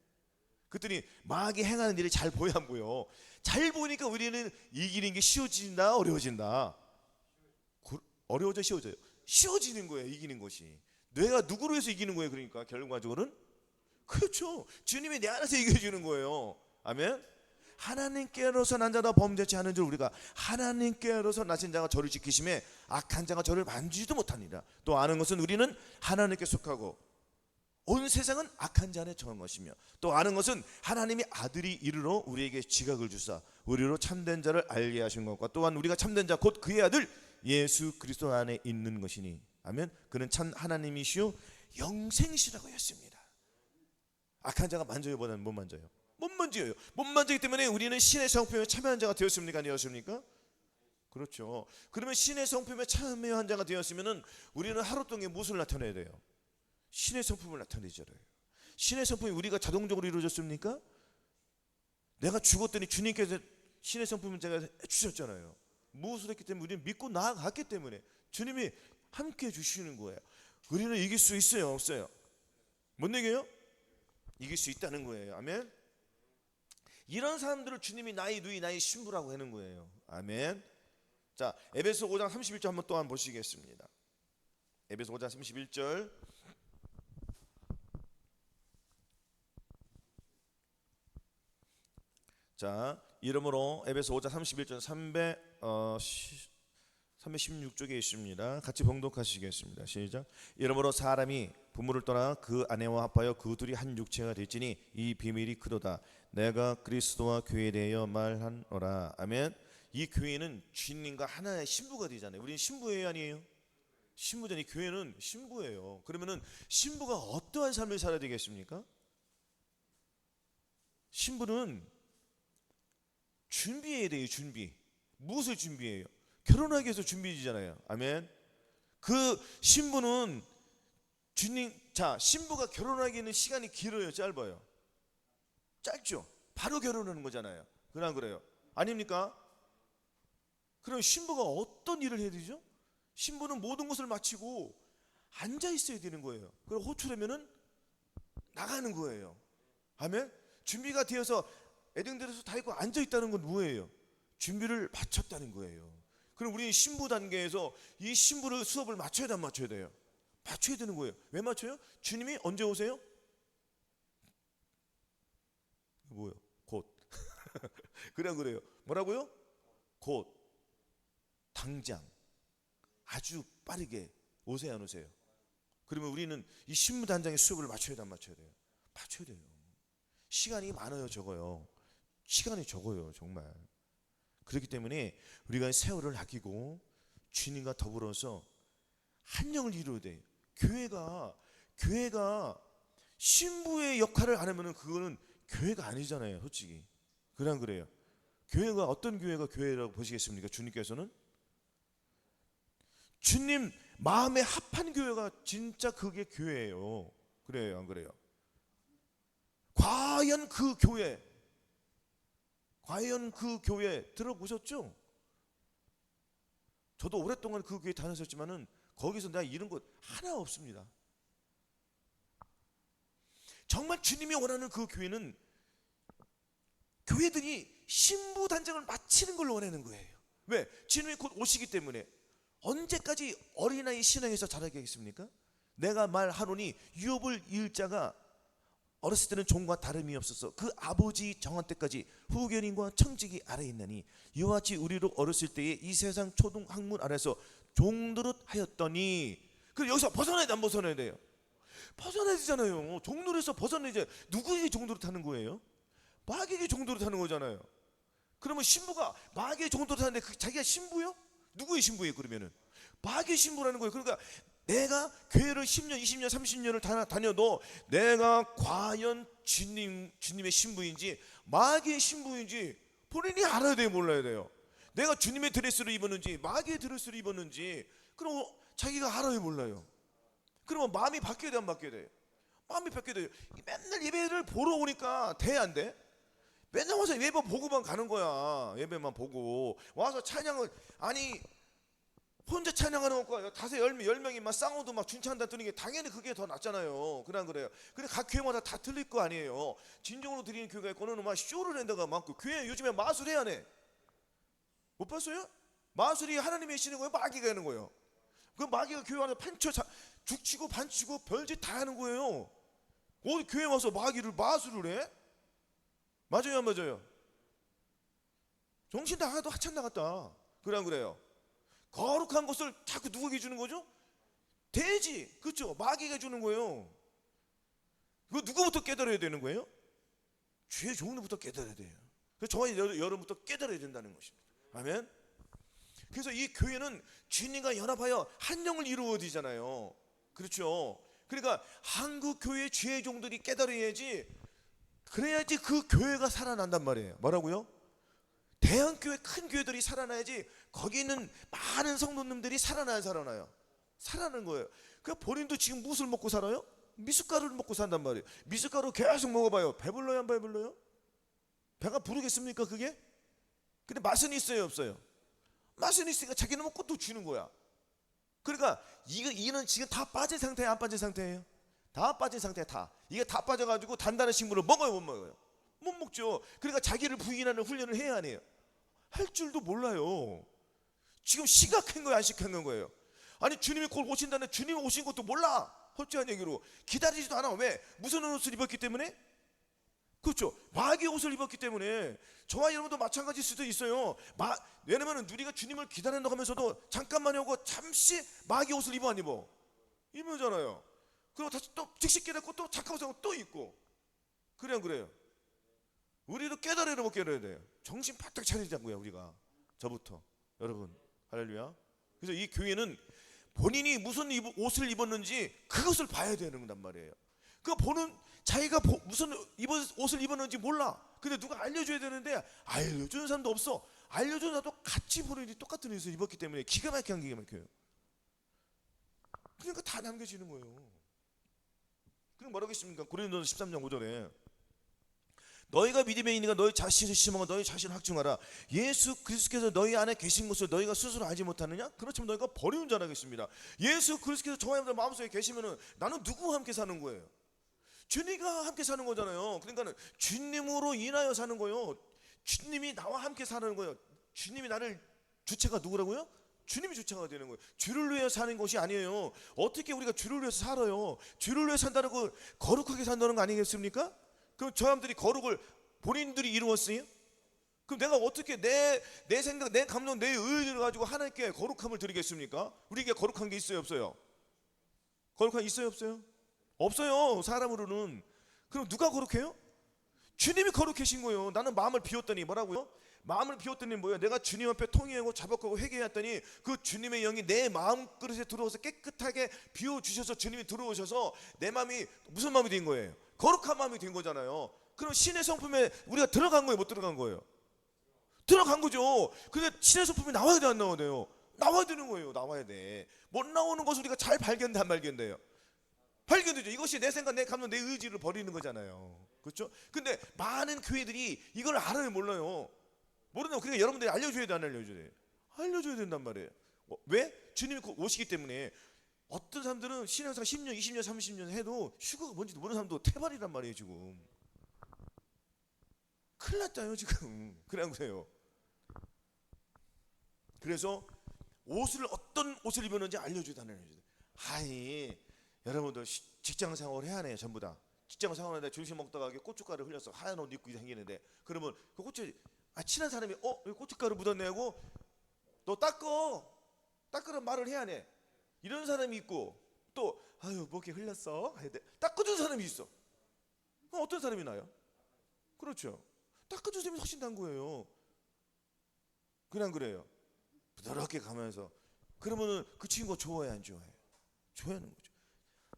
[SPEAKER 1] 그랬더니 마귀 행하는 일이 잘 보여, 안 보여? 잘 보이니까 우리는 이기는 게 쉬워진다, 어려워진다? 어려워져, 쉬워져요? 쉬워지는 거예요, 이기는 것이. 내가 누구로 해서 이기는 거예요? 그러니까 결과적으로는 그렇죠. 주님이 내 안에서 이겨주는 거예요. 아멘. 하나님께로서 난 자다 범죄치 않은 줄 우리가 하나님께로서 나신 자가 저를 지키심에 악한 자가 저를 만지지도 못하니라. 또 아는 것은 우리는 하나님께 속하고 온 세상은 악한 자 안에 정한 것이며, 또 아는 것은 하나님이 아들이 이르러 우리에게 지각을 주사 우리로 참된 자를 알게 하신 것과, 또한 우리가 참된 자 곧 그의 아들 예수 그리스도 안에 있는 것이니. 아멘. 그는 참 하나님이시요 영생이시라고 했습니다. 악한 자가 만져요, 보다는 못 만져요? 못 만져요. 못 만지기 때문에 우리는 신의 성품에 참여한 자가 되었습니까, 아니었습니까? 그렇죠. 그러면 신의 성품에 참여한 자가 되었으면은 우리는 하루 동안 무엇을 나타내야 돼요? 신의 성품을 나타내잖아요. 신의 성품이 우리가 자동적으로 이루어졌습니까? 내가 죽었더니 주님께서 신의 성품을 제가 주셨잖아요. 무엇을 했기 때문에? 우리는 믿고 나아갔기 때문에 주님이 함께 주시는 거예요. 우리는 이길 수 있어요, 없어요? 못 이겨요? 이길 수 있다는 거예요. 아멘. 이런 사람들을 주님이 나의 누이, 나의 신부라고 하는 거예요. 아멘. 자, 에베소 5장 31절 한번 또 보시겠습니다. 에베소 5장 31절. 자, 이러므로 에베소 5장 31절 316쪽에 있습니다. 같이 봉독하시겠습니다. 시작. 이러므로 사람이 부모를 떠나 그 아내와 합하여 그 둘이 한 육체가 될지니 이 비밀이 크도다. 내가 그리스도와 교회에 대하여 말하노라. 아멘. 이 교회는 주님과 하나의 신부가 되잖아요. 우리는 신부예요, 아니에요? 신부잖아요. 이 교회는 신부예요. 그러면은 신부가 어떠한 삶을 살아야 되겠습니까? 신부는 준비해야 돼요. 준비. 무엇을 준비해요? 결혼하기 위해서 준비되잖아요. 아멘. 그 신부는 주님, 자, 신부가 결혼하기에는 시간이 길어요, 짧아요? 짧죠. 바로 결혼하는 거잖아요. 그냥 그래요. 아닙니까? 그럼 신부가 어떤 일을 해야 되죠? 신부는 모든 것을 마치고 앉아 있어야 되는 거예요. 그리고 호출하면은 나가는 거예요. 아멘. 준비가 되어서 애등들에서 다 있고 앉아 있다는 건 뭐예요? 준비를 마쳤다는 거예요. 그럼 우리 신부 단계에서 이 신부를 수업을 맞춰야 돼, 안 맞춰야 돼요? 맞춰야 되는 거예요. 왜 맞춰요? 주님이 언제 오세요? 뭐요? 곧. 그래요. 뭐라고요? 곧. 당장. 아주 빠르게 오세요, 안 오세요? 그러면 우리는 이 신부 단장의 수업을 맞춰야 돼, 안 맞춰야 돼요? 맞춰야 돼요. 시간이 많아요, 적어요? 시간이 적어요, 정말. 그렇기 때문에 우리가 세월을 아끼고 주님과 더불어서 한 영을 이루어야 돼요. 교회가 신부의 역할을 안 하면은 그거는 교회가 아니잖아요, 솔직히. 그냥 그래요. 교회가 어떤 교회가 교회라고 보시겠습니까? 주님께서는 주님 마음에 합한 교회가 진짜 그게 교회예요. 그래요, 안 그래요? 과연 그 교회 들어보셨죠? 저도 오랫동안 그 교회 다녔었지만은 거기서 내가 잃은 것 하나 없습니다. 정말 주님이 원하는 그 교회는 교회들이 신부 단장을 마치는 걸 원하는 거예요. 왜? 주님이 곧 오시기 때문에. 언제까지 어린아이 신앙에서 자라게 하겠습니까? 내가 말하노니 유업을 이을 자가 어렸을 때는 종과 다름이 없어서 그 아버지 정한 때까지 후견인과 청직이 아래에 있나니 이와 같이 우리로 어렸을 때에 이 세상 초등 학문 아래서 종노릇 하였더니. 그럼 여기서 벗어나야 돼, 안 벗어나야 돼요? 벗어나야 되잖아요. 종노릇에서 벗어나야지. 누구에게 종노릇 하는 거예요? 마귀에게 종노릇 하는 거잖아요. 그러면 신부가 마귀의 종노릇 하는데 자기가 신부요? 누구의 신부예요? 그러면은 마귀의 신부라는 거예요. 그러니까 내가 교회를 10년, 20년, 30년을 다녀도 내가 과연 주님의 신부인지 마귀의 신부인지 본인이 알아야 돼요, 몰라야 돼요? 내가 주님의 드레스를 입었는지 마귀의 드레스를 입었는지 그럼 자기가 알아요, 몰라요? 그러면 마음이 바뀌어야 돼, 안 바뀌어야 돼요? 마음이 바뀌어야 돼요. 맨날 예배를 보러 오니까 돼, 안 돼? 맨날 와서 예배 보고만 가는 거야. 예배만 보고 와서 찬양을, 아니 혼자 찬양하는 것과 다섯 10명이 막 쌍호도 막 춘찬다 뜨는 게 당연히 그게 더 낫잖아요. 그냥 그래요. 근데 각 교회마다 다 틀릴 거 아니에요. 진정으로 드리는 교회가 있고 어느 막 쇼를 낸다가 많고, 교회 요즘에 마술해 안 해? 못 봤어요? 마술이 하나님이 하시는 거예요, 마귀가 하는 거예요? 그 마귀가 교회 안에 죽치고 반치고 별짓 다 하는 거예요. 어디 교회 와서 마술을 해? 맞아요, 안 맞아요? 정신 나가도 하찮 나갔다. 그냥 그래요. 거룩한 것을 자꾸 누구에게 주는 거죠? 돼지, 그렇죠? 마귀가 주는 거예요. 그거 누구부터 깨달아야 되는 거예요? 주의 종류부터 깨달아야 돼요. 그래서 저와 여러분부터 깨달아야 된다는 것입니다. 아멘. 그래서 이 교회는 주님과 연합하여 한 영을 이루어야 되잖아요. 그렇죠? 그러니까 한국 교회 주의 종들이 깨달아야지, 그래야지 그 교회가 살아난단 말이에요. 뭐라고요? 대형교회, 큰 교회들이 살아나야지 거기 있는 많은 성도님들이 살아나요? 살아나는 거예요. 그 본인도 지금 무엇을 먹고 살아요? 미숫가루를 먹고 산단 말이에요. 미숫가루 계속 먹어봐요. 배불러요, 안 배불러요? 배가 부르겠습니까, 그게? 근데 맛은 있어요, 없어요? 맛은 있으니까 자기는 먹고 또 주는 거야. 그러니까 이는 지금 다 빠진 상태예요, 안 빠진 상태예요? 다 빠진 상태야, 다. 이게 다 빠져가지고 단단한 식물을 먹어요, 못 먹어요? 못 먹죠. 그러니까 자기를 부인하는 훈련을 해야 하네요. 할 줄도 몰라요. 지금 심각한 거예요, 안 심각한 거예요? 아니 주님이 곧 오신다는데 주님이 오신 것도 몰라. 솔직한 얘기로 기다리지도 않아. 왜? 무슨 옷을 입었기 때문에? 그렇죠. 마귀의 옷을 입었기 때문에 저와 여러분도 마찬가지일 수도 있어요. 왜냐면 우리가 주님을 기다린다고 하면서도 잠깐만 하고 잠시 마귀의 옷을 입어 안 입어? 입으잖아요. 그리고 다시 또 즉시 깨닫고 또 잠깐만 하고 또 입고. 그래요, 그래요. 우리도 깨달아야 못 깨달아야 돼요. 정신 바짝 차리자고요, 우리가. 저부터. 여러분, 할렐루야. 그래서 이 교회는 본인이 무슨 옷을 입었는지 그것을 봐야 되는 단 말이에요. 그 보는 자기가 무슨 옷을 입었는지 몰라. 근데 누가 알려줘야 되는데 알려주는 사람도 없어. 알려주는 사람도 같이 보는 똑같은 옷을 입었기 때문에 기가 막혀요. 그러니까 다 남겨지는 거예요. 그럼 뭐라고 했습니까? 고린도서 13장 5절에 너희가 믿음에 있는가 너희 자신을 시험하고 너희 자신을 확증하라. 예수 그리스도께서 너희 안에 계신 것을 너희가 스스로 알지 못하느냐? 그렇지만 너희가 버리는 자라 하겠습니다. 예수 그리스도께서 저와 여러분들 마음속에 계시면은 나는 누구와 함께 사는 거예요? 주님과 함께 사는 거잖아요. 그러니까는 주님으로 인하여 사는 거예요. 주님이 나와 함께 사는 거예요. 주님이 나를 주체가 누구라고요? 주님이 주체가 되는 거예요. 주를 위해 사는 것이 아니에요. 어떻게 우리가 주를 위해서 살아요? 주를 위해 산다는 거 거룩하게 산다는 거 아니겠습니까? 그럼 저 사람들이 거룩을 본인들이 이루었어요? 그럼 내가 어떻게 내 생각, 내 감정, 내 의지를 가지고 하나님께 거룩함을 드리겠습니까? 우리에게 거룩한 게 있어요, 없어요? 거룩한 게 있어요, 없어요? 없어요, 사람으로는. 그럼 누가 거룩해요? 주님이 거룩하신 거예요. 나는 마음을 비웠더니 뭐라고요? 마음을 비웠더니 뭐예요? 내가 주님 앞에 통회하고 자복하고 회개했더니 그 주님의 영이 내 마음 그릇에 들어와서 깨끗하게 비워주셔서 주님이 들어오셔서 내 마음이 무슨 마음이 된 거예요? 거룩한 마음이 된 거잖아요. 그럼 신의 성품에 우리가 들어간 거예요, 못 들어간 거예요? 들어간 거죠. 근데 신의 성품이 나와야 돼, 안 나와야 돼요? 나와야 되는 거예요. 나와야 돼. 못 나오는 것을 우리가 잘 발견돼, 안 발견돼요? 발견되죠. 이것이 내 생각, 내 감정, 내 의지를 버리는 거잖아요. 그렇죠? 근데 많은 교회들이 이걸 알아요, 몰라요? 모르는. 그러니까 여러분들이 알려줘야 돼, 안 알려줘야 돼? 알려줘야 된단 말이에요. 왜? 주님이 오시기 때문에. 어떤 사람들은 신앙생활 10년, 20년, 30년 해도 휴가가 뭔지도 모르는 사람도 태발이란 말이에요, 지금. 큰일 났다요, 지금. 그런 거예요. 그래서 어떤 옷을 입었는지 알려줘야 돼. 아니, 여러분들 직장 생활을 해야 해요, 전부 다. 직장 생활하는데 점심 먹다가 고춧가루 흘려서 하얀 옷 입고 생기는데, 그러면 그 친한 사람이 여기 고춧가루 묻었네 하고 너 닦으란 말을 해야 해. 이런 사람이 있고, 또 아유 목에 흘렸어 해야 돼. 닦아준 사람이 있어. 어떤 사람이 나요? 그렇죠. 닦아준 사람이 훨씬 난 거예요. 그냥 그래요. 부드럽게 가면서. 그러면은 그 친구가 좋아해, 안 좋아해? 좋아하는 거죠.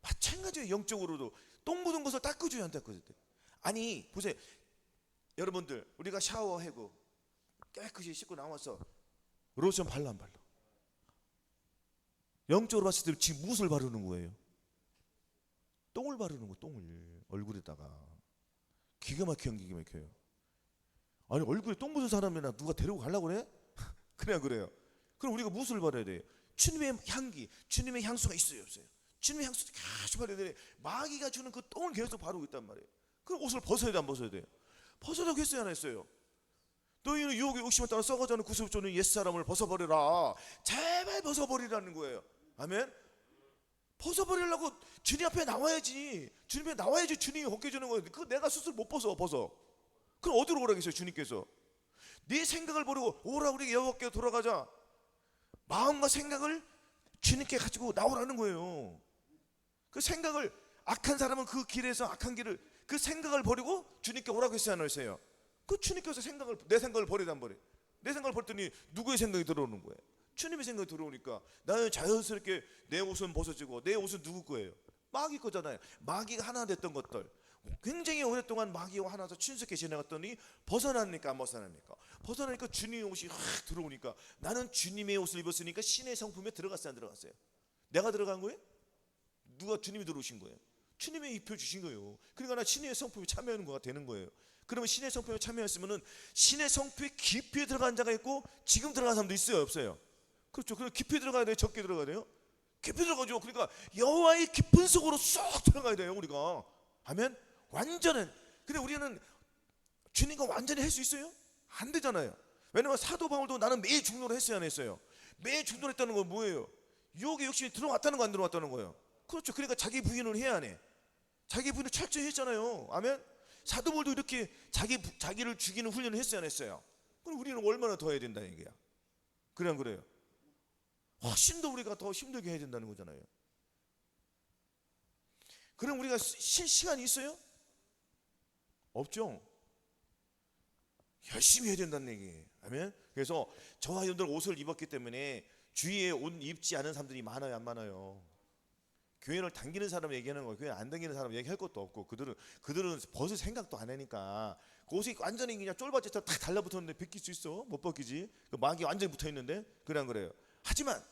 [SPEAKER 1] 마찬가지예요. 영적으로도 똥 묻은 것을 닦아줘야 안 닦아줄 때. 아니 보세요, 여러분들, 우리가 샤워하고 깨끗이 씻고 나와서 로션 발라 안 발라? 영적으로 봤을 때 지금 무엇을 바르는 거예요? 똥을 바르는 거예요. 똥을 얼굴에다가. 기가 막혀요. 아니 얼굴에 똥 묻은 사람이나 누가 데리고 가려고 그래? 그냥 그래요. 그럼 우리가 무엇을 바라야 돼요? 주님의 향기, 주님의 향수가 있어요, 없어요? 주님의 향수도 계속 바라야 돼. 마귀가 주는 그 똥을 계속 바르고 있단 말이에요. 그럼 옷을 벗어야 돼, 안 벗어야 돼요? 벗어라고 했어요, 안 했어요? 너희는 유혹에 욕심을 따라 썩어가는 구습조는 옛사람을 벗어버려라. 제발 벗어버리라는 거예요. 아멘? 벗어버리려고 주님 앞에 나와야지. 주님 앞에 나와야지 주님이 벗겨 주는 거예요. 그거 내가 스스로 못 벗어. 그럼 어디로 오라겠어요, 주님께서? 네 생각을 버리고 오라, 우리 여호와께 돌아가자. 마음과 생각을 주님께 가지고 나오라는 거예요. 그 생각을, 악한 사람은 그 길에서 악한 길을, 그 생각을 버리고 주님께 오라고 했어요, 안 했어요? 그 주님께서 내 생각을 버리다 안 버려. 내 생각을 버렸더니 누구의 생각이 들어오는 거예요? 주님의 생각이 들어오니까 나는 자연스럽게 내 옷은 벗어지고, 내 옷은 누구 거예요? 마귀 거잖아요. 마귀가 하나 됐던 것들, 굉장히 오랫동안 마귀와 하나서 친숙해 지나갔더니 벗어나니까 안 벗어납니까? 벗어나니까 주님의 옷이 확 들어오니까 나는 주님의 옷을 입었으니까 신의 성품에 들어갔어요, 안 들어갔어요? 내가 들어간 거예요? 누가? 주님이 들어오신 거예요. 주님이 입혀주신 거예요. 그러니까 나 신의 성품에 참여하는 거가 되는 거예요. 그러면 신의 성품에 참여했으면은 신의 성품에 깊이 들어간 자가 있고 지금 들어간 사람도 있어요, 없어요? 그렇죠. 그럼 깊이 들어가야 돼요, 적게 들어가야 돼요? 깊이 들어가죠. 그러니까 여호와의 깊은 속으로 쏙 들어가야 돼요, 우리가. 아멘. 완전한. 근데 우리는 주님과 완전히 할 수 있어요? 안 되잖아요. 왜냐면 사도 바울도 나는 매일 중노를 했어요, 안 했어요? 매일 중노를 했다는 건 뭐예요? 유혹의 욕심이 들어왔다는 거, 안 들어왔다는 거예요? 그렇죠. 그러니까 자기 부인을 해야 하네. 자기 부인을 철저히 했잖아요. 아멘. 사도 바울도 이렇게 자기를 죽이는 훈련을 했어요, 안 했어요? 그럼 우리는 얼마나 더 해야 된다 얘기야. 그래 안 그래요? 훨씬 더 우리가 더 힘들게 해야 된다는 거잖아요. 그럼 우리가 쉴 시간이 있어요? 없죠. 열심히 해야 된다는 얘기예요. 아멘. 그래서 저와 여러분들 옷을 입었기 때문에 주위에 옷 입지 않은 사람들이 많아요, 안 많아요? 교회를 당기는 사람 얘기하는 거예요. 교회 안 당기는 사람 얘기할 것도 없고, 그들은 벗을 생각도 안 하니까 그 옷이 완전히 그냥 쫄바지처럼 딱 달라붙었는데 벗길 수 있어? 못 벗기지. 그 막이 완전히 붙어 있는데. 그래 안 그래요? 하지만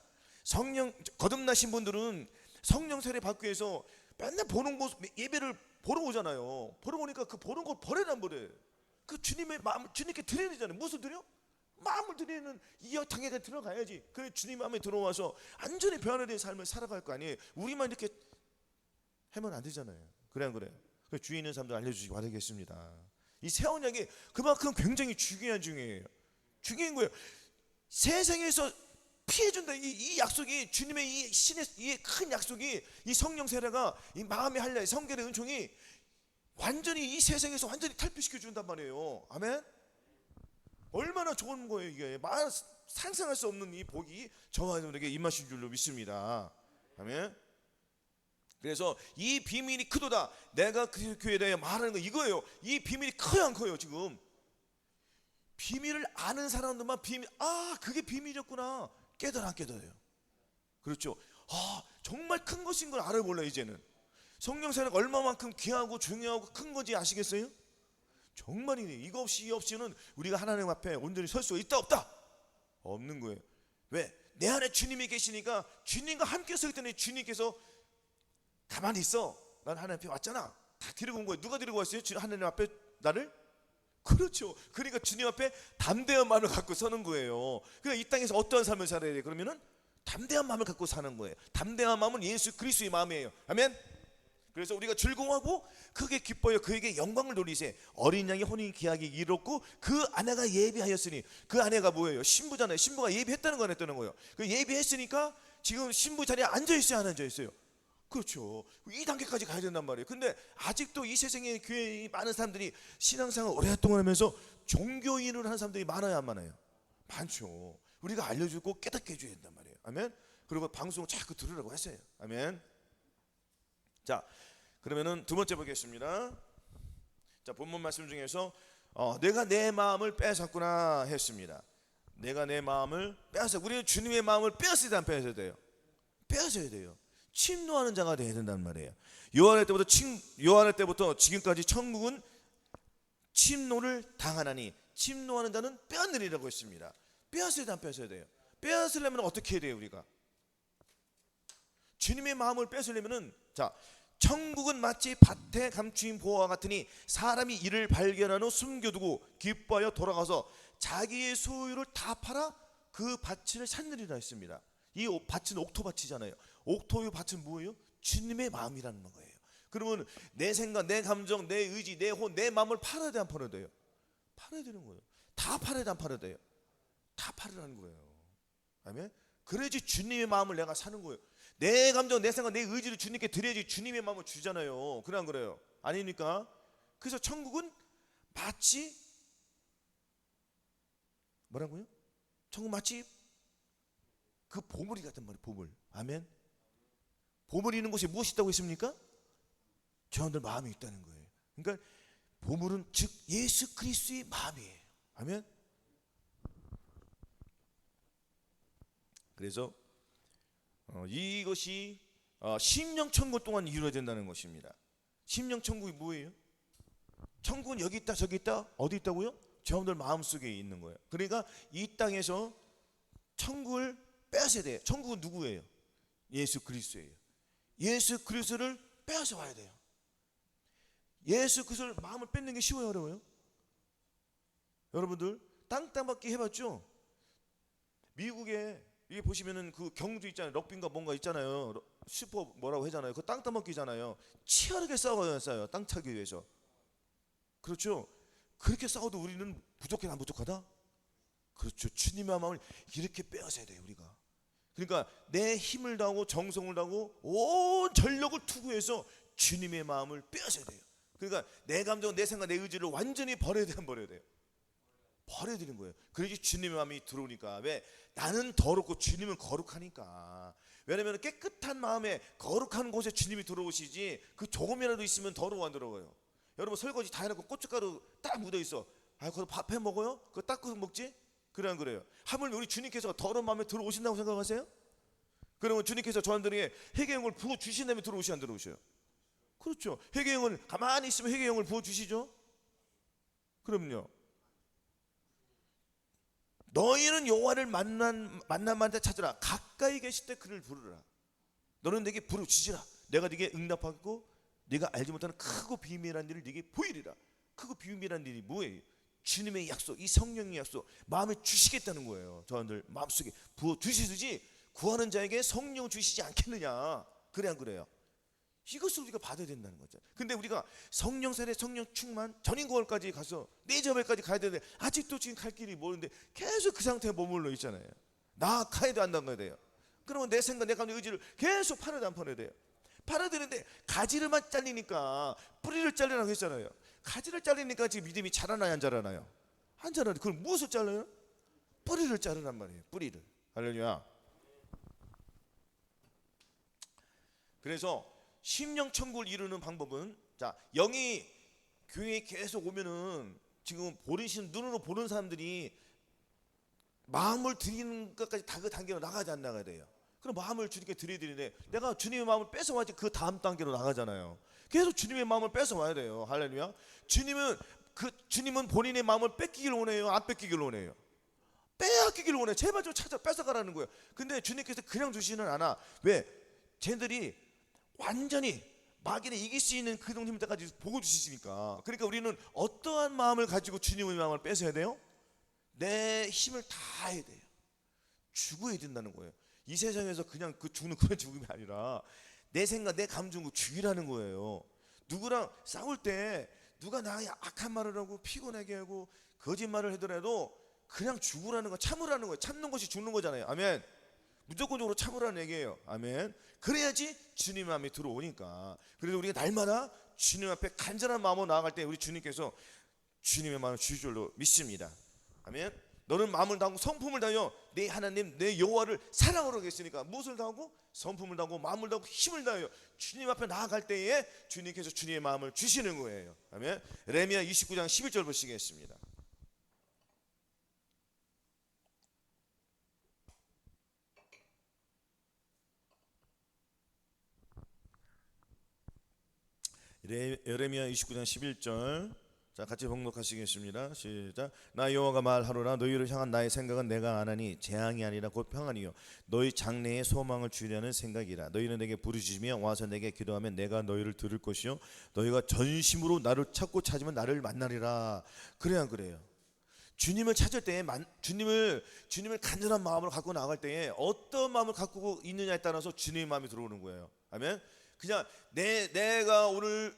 [SPEAKER 1] 성령 거듭나신 분들은 성령 세례 받기 위해서 맨날 보는 곳 예배를 보러 오잖아요. 보러 오니까 그 보는 걸 버려란 버려요. 그 주님의 마음을 주님께 드려야 되잖아요. 무슨 드려? 마음을 드리는 이 당연히 들어가야지. 그래 주님 마음에 들어와서 완전히 변화된 삶을 살아갈 거 아니에요. 우리만 이렇게 하면 안 되잖아요. 그래 안 그래요? 그 주위에 있는 사람들 알려주시기 바라겠습니다. 이 새 언약이 그만큼 굉장히 중요한 중요한 거예요. 세상에서 피해준다. 이 약속이 주님의 이 신의 이 큰 약속이 이 성령 세례가 이 마음의 할례 성결의 은총이 완전히 이 세상에서 완전히 탈피시켜 준단 말이에요. 아멘. 얼마나 좋은 거예요 이게. 상상할 수 없는 이 복이 저와 여러분에게 임하신 줄로 믿습니다. 아멘. 그래서 이 비밀이 크도다. 내가 그 교회에 대해 말하는 거 이거예요. 이 비밀이 커요 안 커요? 지금 비밀을 아는 사람들만 그게 비밀이었구나 깨달아 안 깨달아요? 그렇죠. 정말 큰 것인 걸 알아볼래. 이제는 성령 세례가 얼마만큼 귀하고 중요하고 큰 건지 아시겠어요? 정말이네. 이거 없이는 우리가 하나님 앞에 온전히 설 수가 있다 없다? 없는 거예요. 왜? 내 안에 주님이 계시니까 주님과 함께 서기 때문에 주님께서 가만히 있어. 난 하나님 앞에 왔잖아. 다 데리고 온 거예요. 누가 데리고 왔어요? 하나님 앞에 나를? 그렇죠. 그러니까 주님 앞에 담대한 마음을 갖고 서는 거예요. 그러니까 이 땅에서 어떠한 삶을 살아야 돼? 그러면은 담대한 마음을 갖고 사는 거예요. 담대한 마음은 예수 그리스도의 마음이에요. 아멘. 그래서 우리가 즐거워하고 크게 기뻐요. 그에게 영광을 돌리세. 어린 양의 혼인 기약이 이뤘고 그 아내가 예비하였으니. 그 아내가 뭐예요? 신부잖아요. 신부가 예비했다는 거 안 했다는 거예요. 그 예비했으니까 지금 신부 자리에 앉아있어요 안 앉아있어요? 그렇죠. 이 단계까지 가야 된단 말이에요. 근데 아직도 이 세상에 교회에 많은 사람들이 신앙생활 오랫동안 하면서 종교인을 하는 사람들이 많아요 안 많아요? 많죠. 우리가 알려주고 깨닫게 해줘야 된단 말이에요. 아멘. 그리고 방송을 자꾸 들으라고 했어요. 아멘. 자, 그러면은 두 번째 보겠습니다. 자, 본문 말씀 중에서 내가 내 마음을 빼앗았구나 했습니다. 내가 내 마음을 빼앗아. 우리는 주님의 마음을 빼앗어야 돼, 안 빼앗어야 돼요? 빼앗어야 돼요. 침노하는 자가 되어야 된단 말이에요. 요한의 때부터 지금까지 천국은 침노를 당하나니 침노하는 자는 빼앗느리라고 했습니다. 빼앗어야 돼, 안 빼앗어야 돼요? 빼앗으려면 어떻게 해야 돼요? 우리가 주님의 마음을 뺏으려면은 자, 천국은 마치 밭에 감추인 보화와 같으니 사람이 이를 발견한 후 숨겨두고 기뻐하여 돌아가서 자기의 소유를 다 팔아 그 밭을 찾느리라 했습니다. 이 밭은 옥토밭이잖아요. 옥토의 밭은 뭐예요? 주님의 마음이라는 거예요. 그러면 내 생각, 내 감정, 내 의지, 내 혼, 내 마음을 팔아야 돼, 안 팔아야 돼요? 팔아야 되는 거예요. 다 팔아야 돼, 안 팔아야 돼요? 다 팔으라는 거예요. 아멘. 그래야지 주님의 마음을 내가 사는 거예요. 내 감정, 내 생각, 내 의지를 주님께 드려야지 주님의 마음을 주잖아요. 그래 안 그래요? 아닙니까? 그래서 천국은 마치 뭐라고요? 천국 마치 그 보물이 같은 말이에요. 보물. 아멘. 보물이 있는 곳에 무엇이 있다고 했습니까? 저분들 마음이 있다는 거예요. 그러니까 보물은 즉 예수 그리스도의 마음이에요. 아멘. 그래서 이것이 심령천국 동안 이루어야 된다는 것입니다. 심령천국이 뭐예요? 천국은 여기 있다 저기 있다. 어디 있다고요? 저분들 마음속에 있는 거예요. 그러니까 이 땅에서 천국을 빼앗아야 돼요. 천국은 누구예요? 예수 그리스도예요. 예수 그리스도를 빼앗아 와야 돼요. 예수 그리스도를 마음을 뺏는 게 쉬워요 어려워요? 여러분들 땅땅받기 해봤죠? 미국에 이게 보시면은 그 경주 있잖아요. 럭비인가 뭔가 있잖아요. 슈퍼 뭐라고 하잖아요. 그 땅 따먹기잖아요. 치열하게 싸워요. 땅 차기 위해서. 그렇죠. 그렇게 싸워도 우리는 부족해 안 부족하다? 그렇죠. 주님의 마음을 이렇게 빼앗아야 돼요 우리가. 그러니까 내 힘을 다하고 정성을 다하고 온 전력을 투구해서 주님의 마음을 빼앗아야 돼요. 그러니까 내 감정, 내 생각, 내 의지를 완전히 버려야 돼, 안 버려야 돼요? 버려야 되는 거예요. 그래야지 주님의 마음이 들어오니까. 왜? 나는 더럽고 주님은 거룩하니까. 왜냐면 깨끗한 마음에 거룩한 곳에 주님이 들어오시지, 그 조금이라도 있으면 더러워 안 들어가요. 여러분 설거지 다 해놓고 고춧가루 딱 묻어있어. 아, 그거 밥 해 먹어요? 그거 닦고 먹지? 그래 안 그래요? 하물며 우리 주님께서 더러운 마음에 들어오신다고 생각하세요? 그러면 주님께서 저한들에게 회개용을 부어주신 다음에 들어오시 안 들어오셔요? 그렇죠. 회개용을 가만히 있으면 회개용을 부어주시죠. 그럼요. 너희는 여호와를 만남마다 찾으라. 가까이 계실 때 그를 부르라. 너는 내게 부르짖으라. 내가 네게 응답하고 네가 알지 못하는 크고 비밀한 일을 네게 보이리라. 크고 비밀한 일이 뭐예요? 주님의 약속, 이 성령의 약속, 마음에 주시겠다는 거예요. 저한들 마음속에 부어주시듯이 구하는 자에게 성령을 주시지 않겠느냐. 그래 안 그래요? 이것을 우리가 받아야 된다는 거죠. 근데 우리가 성령 세례, 성령 충만, 전인고월까지 가서 내접에까지 가야 되는데 아직도 지금 갈 길이 멀는데 계속 그 상태에 머물러 있잖아요. 나아가야도 안 나가야 돼요. 그러면 내 생각, 내 감정, 의지를 계속 팔아도 안 팔아야 돼요. 팔아야 되는데 가지를만 잘리니까 뿌리를 잘리라고 했잖아요. 가지를 잘리니까 지금 믿음이 자라나요, 안 자라나요? 안 자라나요. 그럼 무엇을 잘라요? 뿌리를 자르란 말이에요. 뿌리를. 할렐루야. 그래서 심령 천국을 이루는 방법은, 자, 영이 교회에 계속 오면은 지금 보이시는 눈으로 보는 사람들이 마음을 드리는 것까지 다 그 단계로 나가지 안 나가야 돼요. 그럼 마음을 주님께 드려야 되는데 내가 주님의 마음을 뺏어와야지 그 다음 단계로 나가잖아요. 계속 주님의 마음을 뺏어와야 돼요. 할렐루야. 주님은 본인의 마음을 뺏기길 원해요, 안 뺏기길 원해요? 빼앗기길 원해. 제발 좀 찾아 뺏어가라는 거예요. 근데 주님께서 그냥 주시는 않아. 왜? 쟤들이 완전히 마귀를 이길 수 있는 그 정도 때까지 보고 주시니까. 그러니까 우리는 어떠한 마음을 가지고 주님의 마음을 뺏어야 돼요? 내 힘을 다 해야 돼요. 죽어야 된다는 거예요. 이 세상에서 그냥 그 죽는 그런 죽음이 아니라 내 생각, 내 감정을 죽이라는 거예요. 누구랑 싸울 때 누가 나에게 악한 말을 하고 피곤하게 하고 거짓말을 하더라도 그냥 죽으라는 거, 참으라는 거예요. 참는 것이 죽는 거잖아요. 아멘. 무조건적으로 참으라는 얘기예요. 아멘. 그래야지 주님 마음이 들어오니까. 그래서 우리가 날마다 주님 앞에 간절한 마음으로 나아갈 때 우리 주님께서 주님의 마음을 주실 줄로 믿습니다. 아멘. 너는 마음을 다하고 성품을 다하여 내 하나님 내 여호와를 사랑하러 계시니까 무엇을 다하고? 성품을 다하고 마음을 다하고 힘을 다하여 주님 앞에 나아갈 때에 주님께서 주님의 마음을 주시는 거예요. 아멘. 레미야 29장 11절 보시겠습니다. 예레미야 29장 11절. 자, 같이 봉독하시겠습니다. 시작. 나 여호와가 말하노라. 너희를 향한 나의 생각은 내가 아나니 재앙이 아니라 곧 평안이요 너희 장래에 소망을 주려는 생각이라. 너희는 내게 부르짖으며 와서 내게 기도하면 내가 너희를 들을 것이요 너희가 전심으로 나를 찾고 찾으면 나를 만나리라. 그래 안 그래요? 주님을 찾을 때 주님을 간절한 마음으로 갖고 나갈 때에 어떤 마음을 갖고 있느냐에 따라서 주님의 마음이 들어오는 거예요. 아멘. 그냥 내가 오늘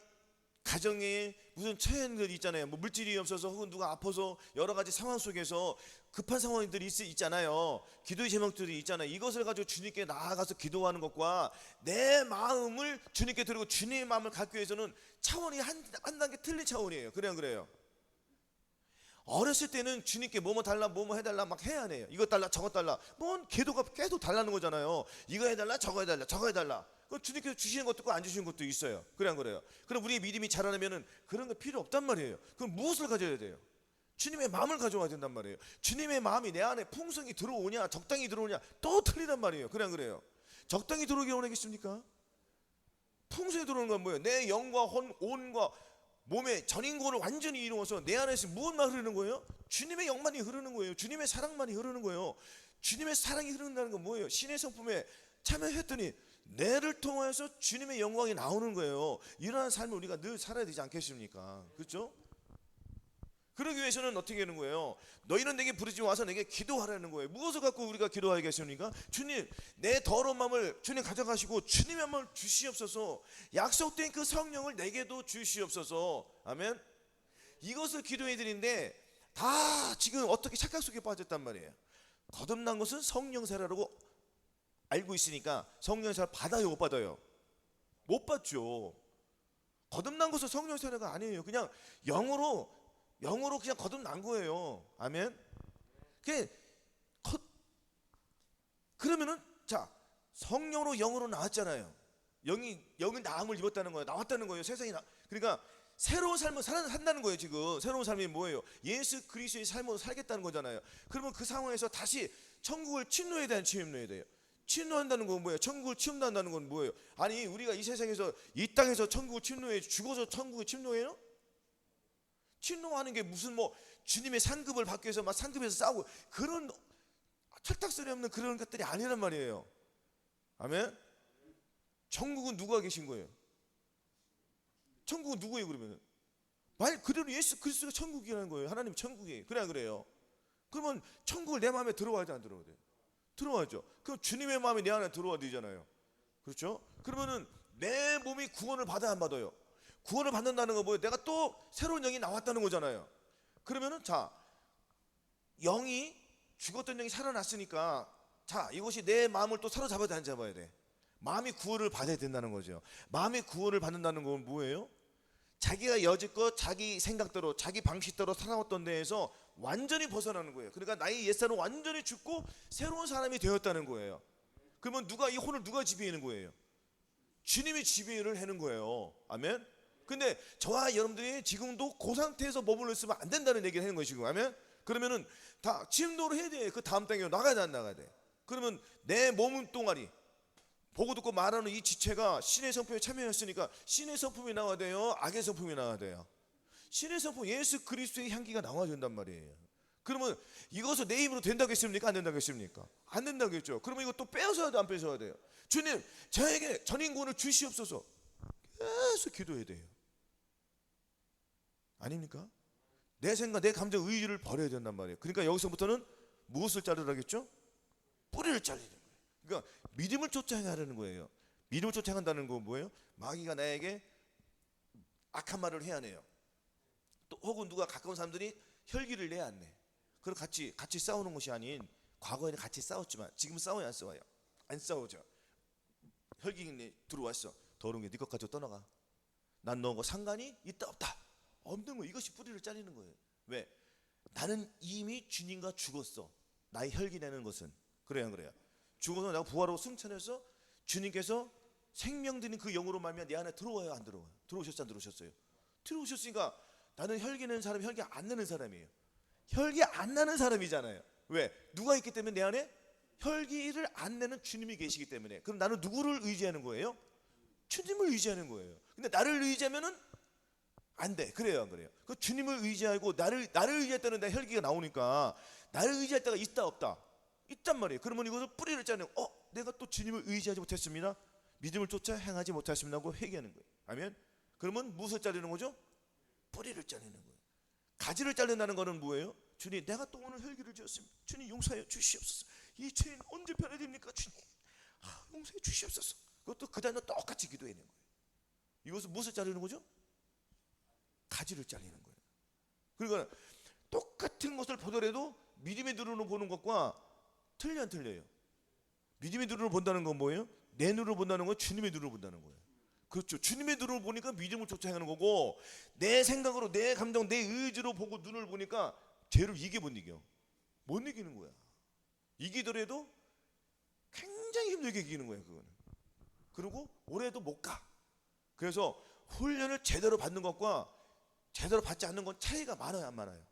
[SPEAKER 1] 가정에 무슨 처해들이 있잖아요. 뭐 물질이 없어서 혹은 누가 아파서 여러 가지 상황 속에서 급한 상황들이 있잖아요. 기도의 제목들이 있잖아요. 이것을 가지고 주님께 나아가서 기도하는 것과 내 마음을 주님께 드리고 주님의 마음을 갖기 위해서는 차원이 한 단계 틀린 차원이에요. 그래 안 그래요? 어렸을 때는 주님께 뭐뭐 달라 뭐뭐 해달라 막 해야 해요. 이거 달라 저거 달라. 뭔 기도가 계속 달라는 거잖아요. 이거 해달라 저거 해달라 저거 해달라. 그 주님께서 주시는 것도 있고 안 주시는 것도 있어요. 그래 안 그래요? 그럼 우리의 믿음이 자라나면은 그런 거 필요 없단 말이에요. 그럼 무엇을 가져야 돼요? 주님의 마음을 가져와야 된단 말이에요. 주님의 마음이 내 안에 풍성히 들어오냐 적당히 들어오냐 또 틀리단 말이에요. 그래 안 그래요? 적당히 들어오기 원하겠습니까? 풍성히 들어오는 건 뭐예요? 내 영과 온과 몸의 전인고를 완전히 이루어서 내 안에서 무엇만 흐르는 거예요? 주님의 영만이 흐르는 거예요. 주님의 사랑만이 흐르는 거예요. 주님의 사랑이 흐른다는 건 뭐예요? 신의 성품에 참여했더니 내를 통해서 주님의 영광이 나오는 거예요. 이러한 삶을 우리가 늘 살아야 되지 않겠습니까? 그렇죠? 그러기 위해서는 어떻게 하는 거예요? 너희는 내게 부르지 와서 내게 기도하라는 거예요. 무엇을 갖고 우리가 기도하겠습니까? 주님, 내 더러운 마음을 주님 가져가시고 주님의 마음을 주시옵소서. 약속된 그 성령을 내게도 주시옵소서. 아멘. 이것을 기도해 드리는데 다 지금 어떻게 착각 속에 빠졌단 말이에요. 거듭난 것은 성령 세례라고 알고 있으니까 성령 세례 받아요, 못 받아요? 못 받죠. 거듭난 것은 성령 세례가 아니에요. 그냥 영으로 그냥 거듭난 거예요. 아멘. 그러면은 자, 성령으로 영으로 나왔잖아요. 영이 나음을 입었다는 거예요. 나왔다는 거예요. 세상에 그러니까 새로운 삶을 산다는 거예요. 지금 새로운 삶이 뭐예요? 예수 그리스도의 삶으로 살겠다는 거잖아요. 그러면 그 상황에서 다시 천국을 침노해야 돼요? 침노해야 돼요? 침노한다는 건 뭐예요? 천국을 침노한다는 건 뭐예요? 아니, 우리가 이 세상에서 이 땅에서 천국을 침노해, 죽어서 천국을 침노해요? 침노하는 게 무슨 뭐 주님의 상급을 받기 위해서 막 상급에서 싸우고 그런 철딱소리 없는 그런 것들이 아니란 말이에요. 아멘. 천국은 누가 계신 거예요? 천국은 누구예요? 그러면 말 그대로 예수 그리스도가 천국이라는 거예요. 하나님 천국이에요. 그래요. 그러면 천국을 내 마음에 들어와야 돼, 안 들어와야 돼? 들어와죠. 그럼 주님의 마음이 내 안에 들어와야 되잖아요. 그렇죠? 그러면은 내 몸이 구원을 받아야 안 받아요? 구원을 받는다는 건 뭐예요? 내가 또 새로운 영이 나왔다는 거잖아요. 그러면은 자, 영이 죽었던 영이 살아났으니까 자, 이것이 내 마음을 또 사로잡아야 돼, 안 잡아야 돼? 마음이 구원을 받아야 된다는 거죠. 마음이 구원을 받는다는 건 뭐예요? 자기가 여지껏 자기 생각대로 자기 방식대로 살아왔던 데에서 완전히 벗어나는 거예요. 그러니까 나의 옛사람은 완전히 죽고 새로운 사람이 되었다는 거예요. 그러면 이 혼을 누가 지배하는 거예요? 주님이 지배를 하는 거예요. 아멘. 근데 저와 여러분들이 지금도 그 상태에서 머물러 있으면 안 된다는 얘기를 하는 거예요, 지금. 아멘. 그러면은 다 침노를 해야 돼. 그 다음 단계로 나가야 돼, 안 나가야 돼? 그러면 내 몸은 똥아리, 보고 듣고 말하는 이 지체가 신의 성품에 참여했으니까 신의 성품이 나와야 돼요? 악의 성품이 나와야 돼요? 신의 성품, 예수 그리스도의 향기가 나와야 된단 말이에요. 그러면 이것은 내 힘으로 된다고 했습니까? 안 된다고 했습니까? 안 된다고 했죠. 그러면 이거 또 빼앗아야 돼, 안 빼앗아야 돼요? 주님, 저에게 전인권을 주시옵소서. 계속 기도해야 돼요. 아닙니까? 내 생각, 내 감정, 의지를 버려야 된단 말이에요. 그러니까 여기서부터는 무엇을 자르라겠죠? 뿌리를 자르는 거예요. 그러니까 믿음을 쫓아 행하라는 거예요. 믿음을 쫓아 행한다는 건 뭐예요? 마귀가 나에게 악한 말을 해야 해요. 또 혹은 누가 가까운 사람들이 혈기를 내야 안 내. 그럼 같이 싸우는 것이 아닌, 과거에는 같이 싸웠지만 지금은 싸워야 안 싸워요? 안 싸우죠. 혈기 들어왔어. 더러운 게 네 것 가지고 떠나가. 난 너하고 상관이 있다 없다? 없는 거. 이것이 뿌리를 자르는 거예요. 왜? 나는 이미 주님과 죽었어. 나의 혈기 내는 것은 그래야 안 그래요? 죽어서 내가 부활하고 승천해서 주님께서 생명 드린 그 영으로 말미암아 내 안에 들어와요, 안 들어와요? 들어오셨어요, 안 들어오셨어요? 들어오셨으니까 나는 혈기 내는 사람이 혈기 안 내는 사람이에요. 혈기 안 나는 사람이잖아요. 왜? 누가 있기 때문에 내 안에 혈기를 안 내는 주님이 계시기 때문에. 그럼 나는 누구를 의지하는 거예요? 주님을 의지하는 거예요. 근데 나를 의지하면은 안 돼. 그래요, 안 그래요? 그 주님을 의지하고 나를 의지했다는 내 혈기가 나오니까 나를 의지할 때가 있다 없다? 있단 말이에요. 그러면 이것을 뿌리를 짜는, 내가 또 주님을 의지하지 못했습니다. 믿음을 쫓아 행하지 못했습니다고 회개하는 거예요. 아멘. 그러면 무엇을 자르는 거죠? 뿌리를 자르는 거예요. 가지를 자른다는 거는 뭐예요? 주님, 내가 또 오늘 혈기를 지었습니다. 주님 용서해 주시옵소서. 이 죄는 언제 변해집니까? 주님, 용서해 주시옵소서. 그것도 그 다음에 똑같이 기도해야 되는 거예요. 이것은 무엇을 자르는 거죠? 가지를 자르는 거예요. 그러니까 똑같은 것을 보더라도 믿음의 눈으로 보는 것과 틀려요. 믿음의 눈으로 본다는 건 뭐예요? 내 눈으로 본다는 건 주님의 눈으로 본다는 거예요. 그렇죠. 주님의 눈으로 보니까 믿음을 쫓아 행하는 거고, 내 생각으로, 내 감정, 내 의지로 보고 눈을 보니까 죄를 이게 못 이겨. 못 이기는 거야. 이기더라도 굉장히 힘들게 이기는 거야, 그거는. 그리고 올해도 못 가. 그래서 훈련을 제대로 받는 것과 제대로 받지 않는 건 차이가 많아요, 안 많아요?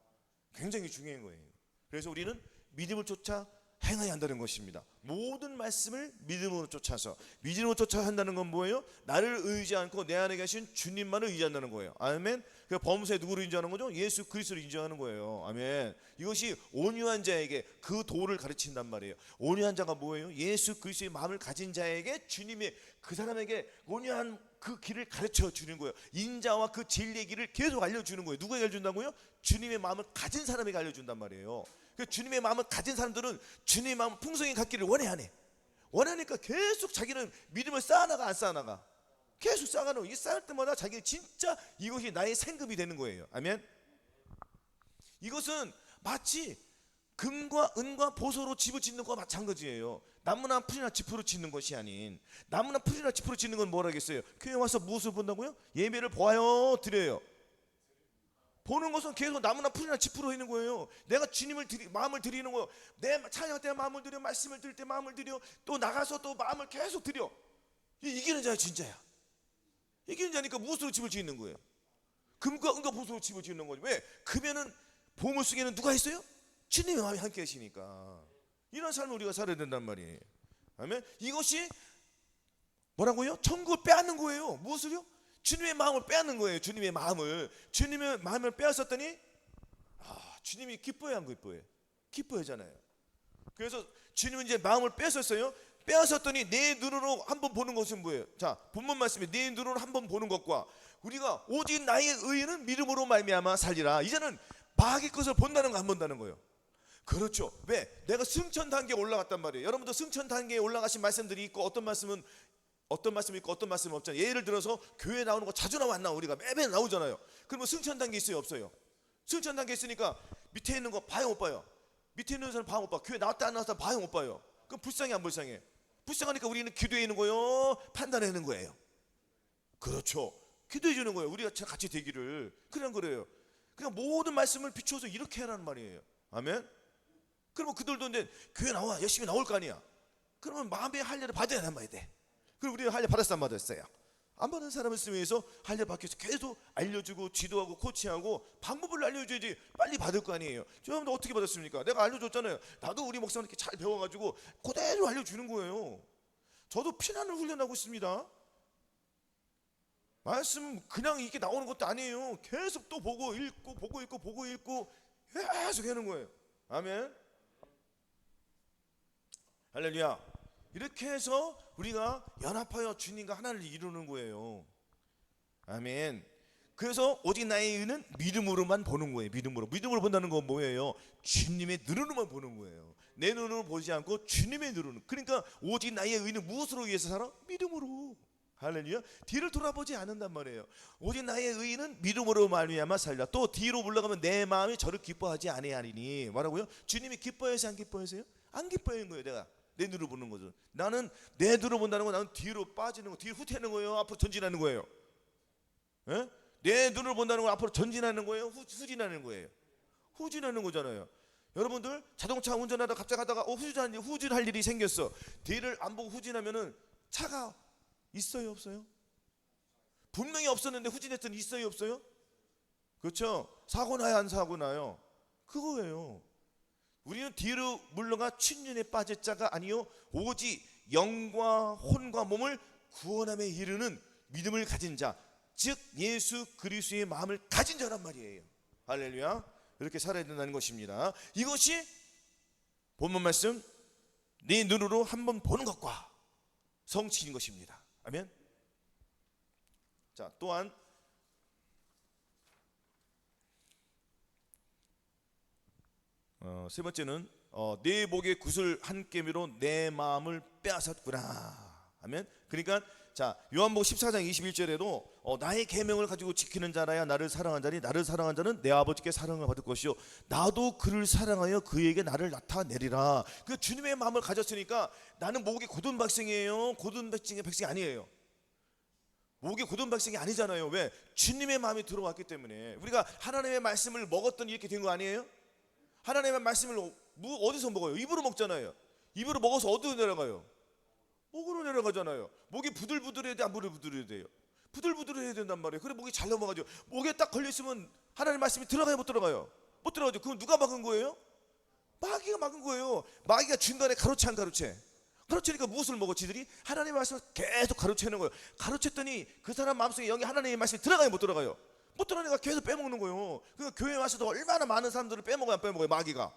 [SPEAKER 1] 굉장히 중요한 거예요. 그래서 우리는 믿음을 쫓아 행해야 한다는 것입니다. 모든 말씀을 믿음으로 쫓아서, 믿음으로 쫓아 한다는 건 뭐예요? 나를 의지 않고 내 안에 계신 주님만을 의지한다는 거예요. 아멘. 그 범사에 누구를 인정하는 거죠? 예수 그리스도를 인정하는 거예요. 아멘. 이것이 온유한 자에게 그 도를 가르친단 말이에요. 온유한 자가 뭐예요? 예수 그리스도의 마음을 가진 자에게 주님이 그 사람에게 온유한 그 길을 가르쳐 주는 거예요. 인자와 그 진리의 길을 계속 알려주는 거예요. 누구에게 알려준다고요? 주님의 마음을 가진 사람에게 알려준단 말이에요. 주님의 마음을 가진 사람들은 주님의 마음 풍성히 갖기를 원해 안 해? 원하니까 계속 자기는 믿음을 쌓아나가, 안 쌓아나가? 계속 쌓아나가. 이 쌓을 때마다 자기는 진짜 이것이 나의 생급이 되는 거예요. 아멘. 이것은 마치 금과 은과 보소로 집을 짓는 거와 마찬가지예요. 나무나 풀이나 짚으로 짓는 것이 아닌, 나무나 풀이나 짚으로 짓는 건 뭐라겠어요? 교회 와서 무엇을 본다고요? 예배를 보아요, 드려요? 보는 것은 계속 나무나 풀이나 짚으로 있는 거예요. 내가 주님을 마음을 드리는 거예요. 내 찬양 때 마음을 드려, 말씀을 들을 때 마음을 드려, 또 나가서 또 마음을 계속 드려. 이기는 자야 진짜야. 이기는 자니까 무엇으로 집을 짓는 거예요? 금과 은과 보소로 집을 짓는 거죠. 왜? 금에는 보물 속에는 누가 있어요? 주님의 마음이 함께 하시니까. 이런 삶을 우리가 살아야 된단 말이에요. 아멘. 이것이 뭐라고요? 천국을 빼앗는 거예요. 무엇을요? 주님의 마음을 빼앗는 거예요. 주님의 마음을 빼앗았더니 주님이 기뻐해야 안 기뻐해? 기뻐하잖아요. 그래서 주님은 이제 마음을 뺏었어요. 빼앗았더니 내 눈으로 한번 보는 것은 뭐예요? 자, 본문 말씀에 내 눈으로 한번 보는 것과 우리가 오직 나의 의는 믿음으로 말미암아 살리라. 이제는 마귀의 것을 본다는 거 안 본다는 거예요. 그렇죠. 왜? 내가 승천 단계에 올라갔단 말이에요. 여러분도 승천 단계에 올라가신 말씀들이 있고 어떤 말씀이 있고 어떤 말씀은 없잖아요. 예를 들어서 교회 나오는 거 자주 나와 안 나와? 우리가 매번 나오잖아요. 그러면 승천 단계 있어요, 없어요? 승천 단계 있으니까 밑에 있는 거 봐요, 못 봐요? 밑에 있는 사람 봐요, 못 봐? 교회 나왔다 안 나왔다 봐요, 못 봐요? 그럼 불쌍해 안 불쌍해? 불쌍하니까 우리는 기도해 있는 거예요, 판단해 는 거예요? 그렇죠. 기도해 주는 거예요. 우리가 같이 되기를. 그냥 그래요. 그냥 모든 말씀을 비추어서 이렇게 하라는 말이에요. 아멘. 그러면 그들도 이제 교회 나와 열심히 나올 거 아니야. 그러면 마음의 할례를 받아야 한단 말이야 돼. 그럼 우리가 할례 받았어, 안 받았어요? 안 받은 사람을 쓰기 위해서 할례 받기 위해서 계속 알려주고 지도하고 코치하고 방법을 알려줘야지 빨리 받을 거 아니에요. 여러분들 어떻게 받았습니까? 내가 알려줬잖아요. 나도 우리 목사님께 잘 배워가지고 그대로 알려주는 거예요. 저도 피난을 훈련하고 있습니다. 말씀 그냥 이게 나오는 것도 아니에요. 계속 또 보고 읽고 보고 읽고 보고 읽고 계속 하는 거예요. 아멘. 할렐루야. 이렇게 해서 우리가 연합하여 주님과 하나를 이루는 거예요. 아멘. 그래서 오직 나의 의는 믿음으로만 보는 거예요. 믿음으로 본다는 건 뭐예요? 주님의 눈으로만 보는 거예요. 내 눈으로 보지 않고 주님의 눈으로. 그러니까 오직 나의 의는 무엇으로 위해서 살아? 믿음으로. 할렐루야. 뒤를 돌아보지 않는단 말이에요. 오직 나의 의는 믿음으로 말미암아 살리라. 또 뒤로 물러가면 내 마음이 저를 기뻐하지 아니하리니. 뭐라고요? 주님이 기뻐해서 안 기뻐해서요? 안 기뻐하는 거예요. 내가 내 눈으로 보는 거죠. 나는 내 눈으로 본다는 건 나는 뒤로 빠지는 거, 뒤로 후퇴하는 거예요, 앞으로 전진하는 거예요? 예? 내 눈으로 본다는 건 앞으로 전진하는 거예요, 후진하는 거예요? 후진하는 거잖아요. 여러분들 자동차 운전하다 갑자기 하다가 후진할 일이 생겼어. 뒤를 안 보고 후진하면은 차가 있어요, 없어요? 분명히 없었는데 후진했더니 있어요, 없어요? 그렇죠? 사고 나요, 안 사고 나요? 그거예요. 우리는 뒤로 물러가 친륜에 빠질 자가 아니요 오직 영과 혼과 몸을 구원함에 이르는 믿음을 가진 자, 즉 예수 그리스도의 마음을 가진 자란 말이에요. 할렐루야. 이렇게 살아야 된다는 것입니다. 이것이 본문 말씀 네 눈으로 한번 보는 것과 성취인 것입니다. 아멘. 자, 또한 세 번째는 내 목의 구슬 한 깨미로 내 마음을 빼앗았구나. 아멘. 그러니까 자, 요한복음 14장 21절에도 나의 계명을 가지고 지키는 자라야 나를 사랑한 자니 나를 사랑한 자는 내 아버지께 사랑을 받을 것이요 나도 그를 사랑하여 그에게 나를 나타내리라. 그 주님의 마음을 가졌으니까 나는 목이 곧은 백성이에요, 곧은 백성이 아니에요. 목이 곧은 백성이 아니잖아요. 왜? 주님의 마음이 들어왔기 때문에. 우리가 하나님의 말씀을 먹었더니 이렇게 된 거 아니에요? 하나님의 말씀을 어디서 먹어요? 입으로 먹잖아요. 입으로 먹어서 어디로 내려가요? 목으로 내려가잖아요. 목이 부들부들해야 돼, 안 부들부들해야 돼요? 부들부들해야 된단 말이에요. 그래 목이 잘 넘어가죠. 목에 딱 걸려있으면 하나님의 말씀이 들어가요, 못 들어가요? 못 들어가죠. 그럼 누가 막은 거예요? 마귀가 막은 거예요. 마귀가 중간에 가로채 안 가로채? 가로채니까 무엇을 먹어? 지들이 하나님의 말씀을 계속 가로채는 거예요. 가로챘더니 그 사람 마음속에 영이 하나님의 말씀이 들어가요, 못 들어가요? 못 들어가니까 계속 빼먹는 거예요. 그러니까 교회에 와서도 얼마나 많은 사람들을 빼먹어요, 안 빼먹어요? 마귀가.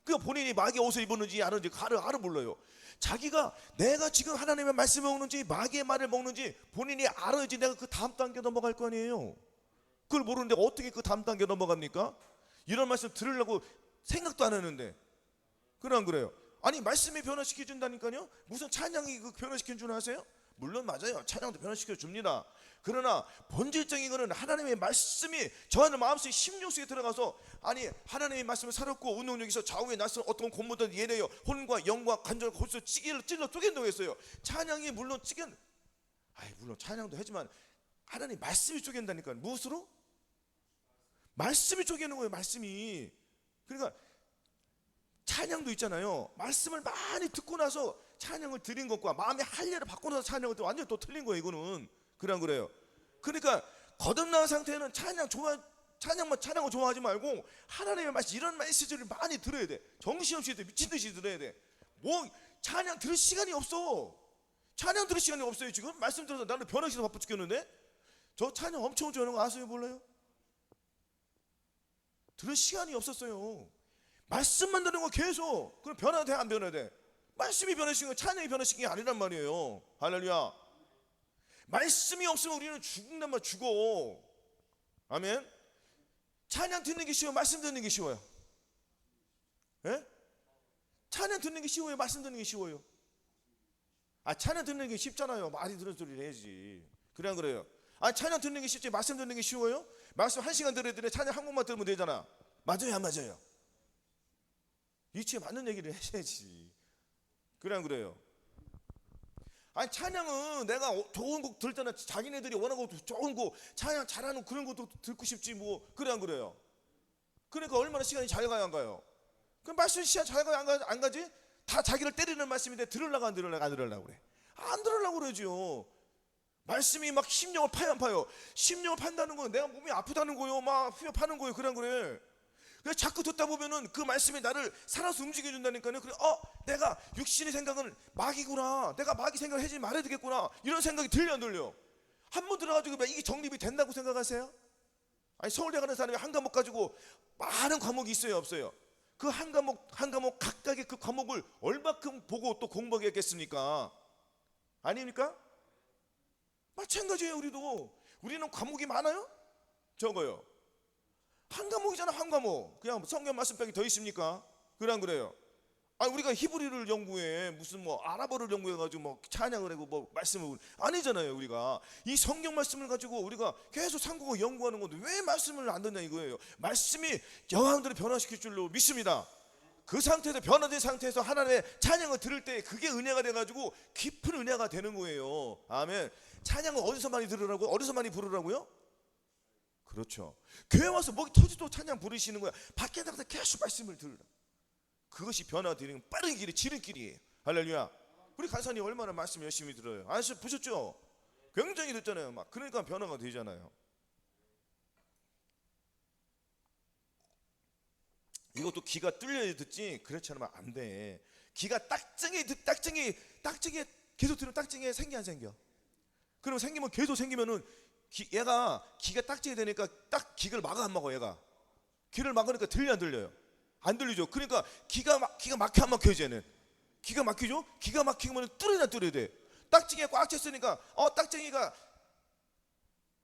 [SPEAKER 1] 그러니까 본인이 마귀 옷을 입었는지 아는지 알아 몰라요. 자기가 내가 지금 하나님의 말씀을 먹는지 마귀의 말을 먹는지 본인이 알아야지 내가 그 다음 단계 넘어갈 거 아니에요. 그걸 모르는데 어떻게 그 다음 단계 넘어갑니까? 이런 말씀 들으려고 생각도 안 하는데. 그래 안 그래요? 아니 말씀이 변화시켜준다니까요. 무슨 찬양이 그 변화시키는 줄 아세요? 물론 맞아요. 찬양도 변화시켜 줍니다. 그러나 본질적인 거는 하나님의 말씀이 저하는 마음속에 심령 속에 들어가서, 아니 하나님의 말씀을 살았고 운동력에서 좌우에 낯선 어떤 공모든 예래요 혼과 영과 간절과 골수 찔러 쪼갠다고 했어요. 찬양이 물론 물론 찬양도 하지만 하나님 말씀이 쪼갠다니까. 무엇으로? 말씀이 쪼개는 거예요. 말씀이. 그러니까 찬양도 있잖아요. 말씀을 많이 듣고 나서 찬양을 드린 것과 마음의 할례를 받고 나서 찬양을 또 완전히 또 틀린 거예요. 이거는 그래요. 그러니까 거듭난 상태는 찬양을 좋아하지 말고 하나님의 말씀, 이런 메시지를 많이 들어야 돼. 정신없이 미친 듯이 들어야 돼. 뭐 찬양 들을 시간이 없어. 찬양 들을 시간이 없어요. 지금 말씀 들어서 나는 변화시켜서 바빠 죽겠는데, 저 찬양 엄청 좋아하는 거 아세요? 몰라요? 들을 시간이 없었어요. 말씀만 들은 거 계속. 그럼 변화돼 안 변화돼? 말씀이 변화시킨 건 찬양이 변화시킨 게 아니란 말이에요. 할렐루야. 말씀이 없으면 우리는 죽는단 말, 죽어. 아멘. 찬양 듣는 게 쉬워요? 말씀 듣는 게 쉬워요? 예? 찬양 듣는 게 쉬워요? 말씀 듣는 게 쉬워요? 찬양 듣는 게 쉽잖아요. 많이 들은 소리를 해야지. 그래 안 그래요? 찬양 듣는 게 쉽지 말씀 듣는 게 쉬워요? 말씀 1시간 들어야 되는데 찬양 한 곡만 들으면 되잖아. 맞아요 안 맞아요? 이치에 맞는 얘기를 해야지. 그래 안 그래요? 찬양은 내가 좋은 곡 들을 때는 자기네들이 원하고 좋은 곡 찬양 잘하는 그런 것도 듣고 싶지 뭐. 그래 안 그래요? 그러니까 얼마나 시간이 잘 가요 안 가요? 그럼 말씀 시간 잘 가요 안 가지? 다 자기를 때리는 말씀인데 들으려고 안 들으려고 그래. 안 들으려고 그러죠. 말씀이 막 심령을 파요 안 파요? 심령을 판다는 건 내가 몸이 아프다는 거예요. 막 후벼 파는 거예요. 그래 안 그래? 그래서 자꾸 듣다 보면은 그 말씀이 나를 살아서 움직여준다니까요. 그래, 내가 육신의 생각은 마귀구나. 내가 마귀 생각을 하지 말아야 되겠구나. 이런 생각이 들려 안 들려? 한 번 들어가지고 이게 정립이 된다고 생각하세요? 서울대 가는 사람이 한 과목 가지고 많은 과목이 있어요 없어요? 그 한 과목 각각의 그 과목을 얼마큼 보고 또 공부하겠습니까? 아닙니까? 마찬가지예요. 우리는 과목이 많아요? 적어요? 한 과목이잖아. 한 과목. 그냥 성경 말씀 빼기 더 있습니까? 그래 안 그래요? 우리가 히브리를 연구해 무슨 뭐 아랍어를 연구해가지고 뭐 찬양을 하고 뭐 말씀을 아니잖아요. 우리가 이 성경 말씀을 가지고 우리가 계속 삼국어 연구하는 건데 왜 말씀을 안 듣냐 이거예요. 말씀이 여러분들을 변화시킬 줄로 믿습니다. 그 상태에서 변화된 상태에서 하나님의 찬양을 들을 때 그게 은혜가 돼가지고 깊은 은혜가 되는 거예요. 아멘. 찬양을 어디서 많이 들으라고요? 어디서 많이 부르라고요? 그렇죠. 교회 와서 목이 터지도록 찬양 부르시는 거야. 밖에 나가서 계속 말씀을 들으라. 그것이 변화되는 빠른 길이 지름길이에요. 할렐루야. 우리 간사님 얼마나 말씀 열심히 들어요. 보셨죠? 굉장히 듣잖아요. 막 그러니까 변화가 되잖아요. 이것도 귀가 뚫려야 듣지 그렇지 않으면 안 돼. 귀가 딱정이 계속 들으면 딱정이 생겨 안 생겨? 그럼 생기면 계속 생기면은 얘가 귀가 딱정이 되니까 딱 귀를 막아 안 막아. 얘가 귀를 막으니까 들려 안 들려요? 안 들리죠. 그러니까 기가 막혀 안 막혀요. 쟤는 기가 막히죠. 기가 막히면 뚫어야 돼. 딱정이가 꽉 찼으니까 딱정이가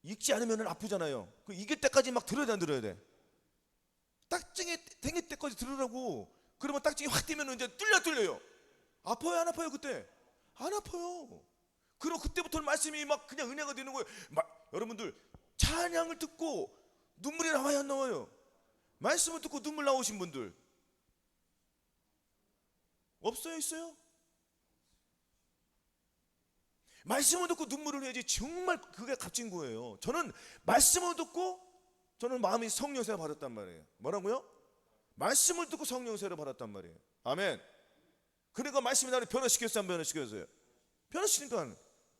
[SPEAKER 1] 익지 않으면 아프잖아요. 그 익을 때까지 막 들어야 돼 안 들어야 돼? 딱정이 댕길 때까지 들으라고. 그러면 딱정이 확 뛰면 이제 뚫려요. 아파요 안 아파요? 그때 안 아파요. 그럼 그때부터는 말씀이 막 그냥 은혜가 되는 거예요. 여러분들 찬양을 듣고 눈물이 나와요 안 나와요? 말씀을 듣고 눈물 나오신 분들 없어요? 있어요? 말씀을 듣고 눈물을 내야지. 정말 그게 값진 거예요. 저는 말씀을 듣고 저는 마음이 성령세를 받았단 말이에요. 뭐라고요? 말씀을 듣고 성령세를 받았단 말이에요. 아멘. 그러니까 말씀이 나를 변화시켰어요 안 변화시켰어요? 변화시키니까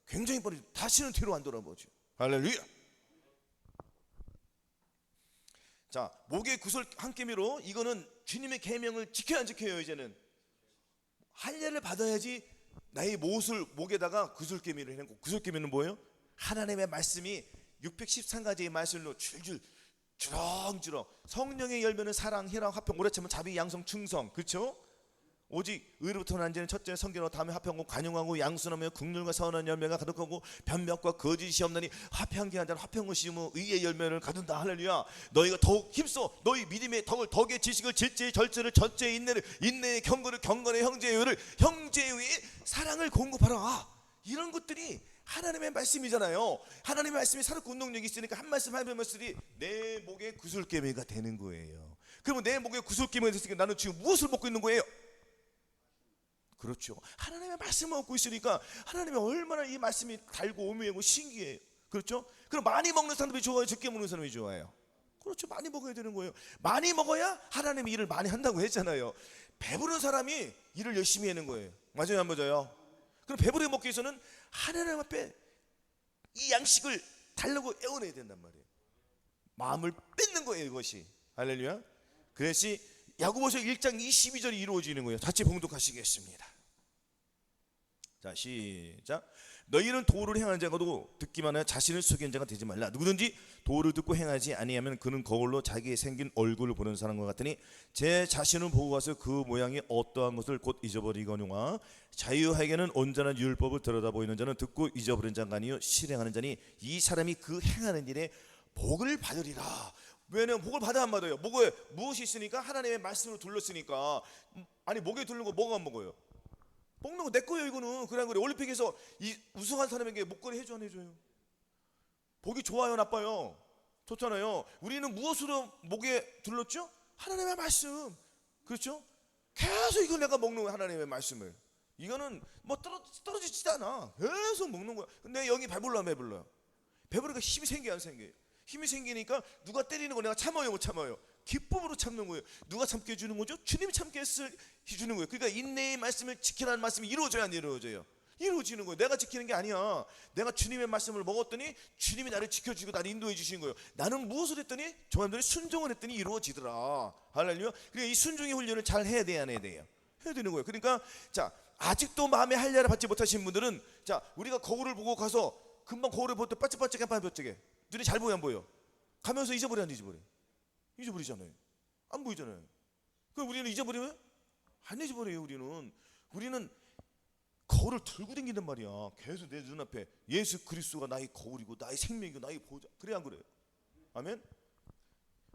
[SPEAKER 1] 굉장히 빨리 다시는 뒤로 안 돌아보죠. 할렐루야. 자, 목의 구슬 한 깨미로 이거는 주님의 계명을 지켜야 안 지켜요? 이제는 할례를 받아야지. 나의 목에다가 구슬깨미를 해놓고, 구슬깨미는 뭐예요? 하나님의 말씀이 613가지의 말씀으로 줄줄 주렁주렁. 성령의 열매는 사랑, 희랑, 화평, 오래 참음, 자비, 양성, 충성. 그렇죠? 오직 의로부터 난지는 첫째 성결하고 다음에 화평하고 관용하고 양순하며 긍휼과 선한 열매가 가득하고 변명과 거짓이 없나니 화평케 한 자는 화평을 씌우며 의의 열매를 가둔다. 할렐루야. 너희가 더욱 힘써 너희 믿음의 덕의 지식을, 질제의 절제를, 전제의 인내를, 인내의 경건을, 경건의 형제의 의를, 형제의 의의 사랑을 공급하라. 이런 것들이 하나님의 말씀이잖아요. 하나님의 말씀이 살았고 운동력이 있으니까 한 말씀 한 말씀이 내 목에 구슬깨매가 되는 거예요. 그러면 내 목에 구슬깨매가 됐으니까 나는 지금 무엇을 먹고 있는 거예요? 그렇죠. 하나님의 말씀을 먹고 있으니까 하나님이 얼마나 이 말씀이 달고 오묘하고 신기해요. 그렇죠? 그럼 많이 먹는 사람이 좋아요? 적게 먹는 사람이 좋아요? 그렇죠. 많이 먹어야 되는 거예요. 많이 먹어야 하나님이 일을 많이 한다고 했잖아요. 배부른 사람이 일을 열심히 하는 거예요. 맞아요, 안 맞아요? 그럼 배부르게 먹기 위해서는 하나님 앞에 이 양식을 달라고 애원해야 된단 말이에요. 마음을 뺏는 거예요, 이것이. 할렐루야. 그래서 야고보서 1장 22절이 이루어지는 거예요. 같이 봉독하시겠습니다. 자, 시작. 너희는 도를 행하는 자가도 듣기만 하여 자신을 속이는 자가 되지 말라. 누구든지 도를 듣고 행하지 아니하면 그는 거울로 자기의 생긴 얼굴을 보는 사람과 같으니 제 자신을 보고 가서 그 모양이 어떠한 것을 곧 잊어버리거니와 자유하게는 온전한 율법을 들여다보이는 자는 듣고 잊어버린 자가 아니요 실행하는 자니 이 사람이 그 행하는 일에 복을 받으리라. 왜냐면 복을 받아 안 받아요? 목에 무엇이 있으니까? 하나님의 말씀으로 둘렀으니까. 아니 목에 둘른 거 뭐가 안 먹어요? 먹는 거 내 거예요 이거는. 그냥 그래. 올림픽에서 이 우승한 사람에게 목걸이 해줘 안 해줘요? 복이 좋아요 나빠요? 좋잖아요. 우리는 무엇으로 목에 둘렀죠? 하나님의 말씀. 그렇죠? 계속 이걸 내가 먹는 거야, 하나님의 말씀을. 이거는 뭐 떨어지지도 않아. 계속 먹는 거야. 근데 영이 배불러요. 배부르니까 힘이 생겨요 안 생겨요? 힘이 생기니까 누가 때리는 거 내가 참아요 못 참아요? 기쁨으로 참는 거예요. 누가 참게 해주는 거죠? 주님이 참게 해주는 거예요. 그러니까 인내의 말씀을 지키라는 말씀이 이루어져야 안 이루어져요? 이루어지는 거예요. 내가 지키는 게 아니야. 내가 주님의 말씀을 먹었더니 주님이 나를 지켜주고 나를 인도해 주신 거예요. 나는 무엇을 했더니 저한들이 순종을 했더니 이루어지더라. 할렐루야. 그러니까 이 순종의 훈련을 잘 해야 돼야 안 해야 돼요? 해야 되는 거예요. 그러니까 자, 아직도 마음의 할례를 받지 못하신 분들은 자, 우리가 거울을 보고 가서 금방 거울을 볼 때 반짝반짝해 반짝반짝해. 눈이 잘 보여 안 보여? 가면서 잊어버려 안 잊어버려? 잊어버리잖아요. 안 보이잖아요. 그럼 우리는 잊어버리면 안 잊어버려요. 우리는 거울을 들고 다닌단 말이야. 계속 내 눈앞에 예수 그리스도가 나의 거울이고 나의 생명이고 나의 보좌. 그래 안 그래요? 아멘.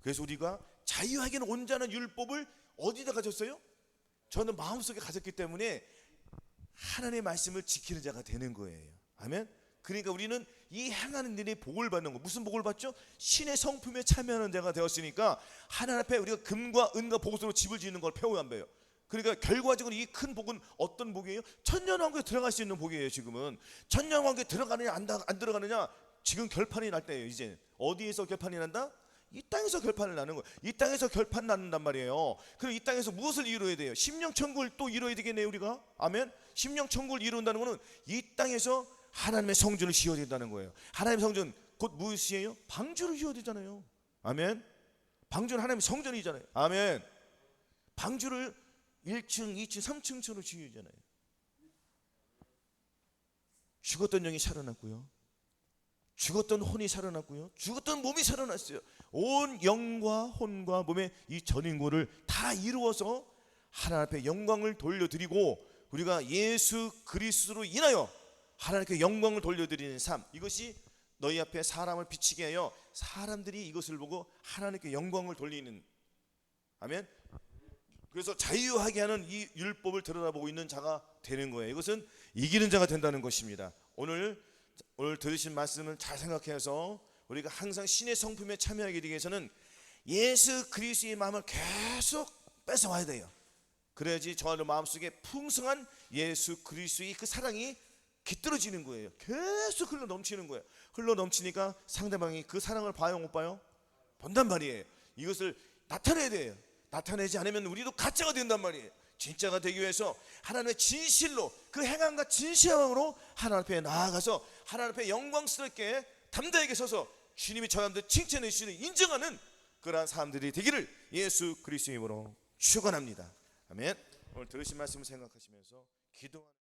[SPEAKER 1] 그래서 우리가 자유하게는 온전한 율법을 어디다 가졌어요? 저는 마음속에 가졌기 때문에 하나님의 말씀을 지키는 자가 되는 거예요. 아멘. 그러니까 우리는 이 행하는 일에 복을 받는 거. 무슨 복을 받죠? 신의 성품에 참여하는 자가 되었으니까 하나님 앞에 우리가 금과 은과 보석으로 집을 짓는 걸 배워야 안 배워요. 그러니까 결과적으로 이 큰 복은 어떤 복이에요? 천년왕국에 들어갈 수 있는 복이에요. 지금은 천년왕국에 들어가느냐 안 들어가느냐 지금 결판이 날 때예요. 이제 어디에서 결판이 난다? 이 땅에서 결판을 나는 거예요. 이 땅에서 결판 난단 말이에요. 그럼 이 땅에서 무엇을 이루어야 돼요? 심령천국을 또 이루어야 되겠네요 우리가. 아멘. 심령천국을 이룬다는 것은 이 땅에서 하나님의 성전을 지어야 된다는 거예요. 하나님의 성전 곧 무엇이에요? 방주를 지어야 되잖아요. 아멘. 방주는 하나님의 성전이잖아요. 아멘. 방주를 1층, 2층, 3층처럼 지어야잖아요. 죽었던 영이 살아났고요. 죽었던 혼이 살아났고요. 죽었던 몸이 살아났어요. 온 영과 혼과 몸의 이 전인고를 다 이루어서 하나님 앞에 영광을 돌려드리고 우리가 예수 그리스도로 인하여 하나님께 영광을 돌려드리는 삶, 이것이 너희 앞에 사람을 비치게 하여 사람들이 이것을 보고 하나님께 영광을 돌리는, 아멘. 그래서 자유하게 하는 이 율법을 들여다보고 있는 자가 되는 거예요. 이것은 이기는 자가 된다는 것입니다. 오늘 들으신 말씀을 잘 생각해서 우리가 항상 신의 성품에 참여하게 되기 위해서는 예수 그리스도의 마음을 계속 뺏어와야 돼요. 그래야지 저의 마음속에 풍성한 예수 그리스도의 그 사랑이 깃들어지는 거예요. 계속 흘러 넘치는 거예요. 흘러 넘치니까 상대방이 그 사랑을 봐요 못 봐요? 본단 말이에요. 이것을 나타내야 돼요. 나타내지 않으면 우리도 가짜가 된단 말이에요. 진짜가 되기 위해서 하나님의 진실로 그 행함과 진실함으로 하나님 앞에 나아가서 하나님 앞에 영광스럽게 담대하게 서서 주님이 저 사람들 칭찬해 주시는 인정하는 그러한 사람들이 되기를 예수 그리스도의 이름으로 축원합니다. 아멘. 오늘 들으신 말씀을 생각하시면서 기도하는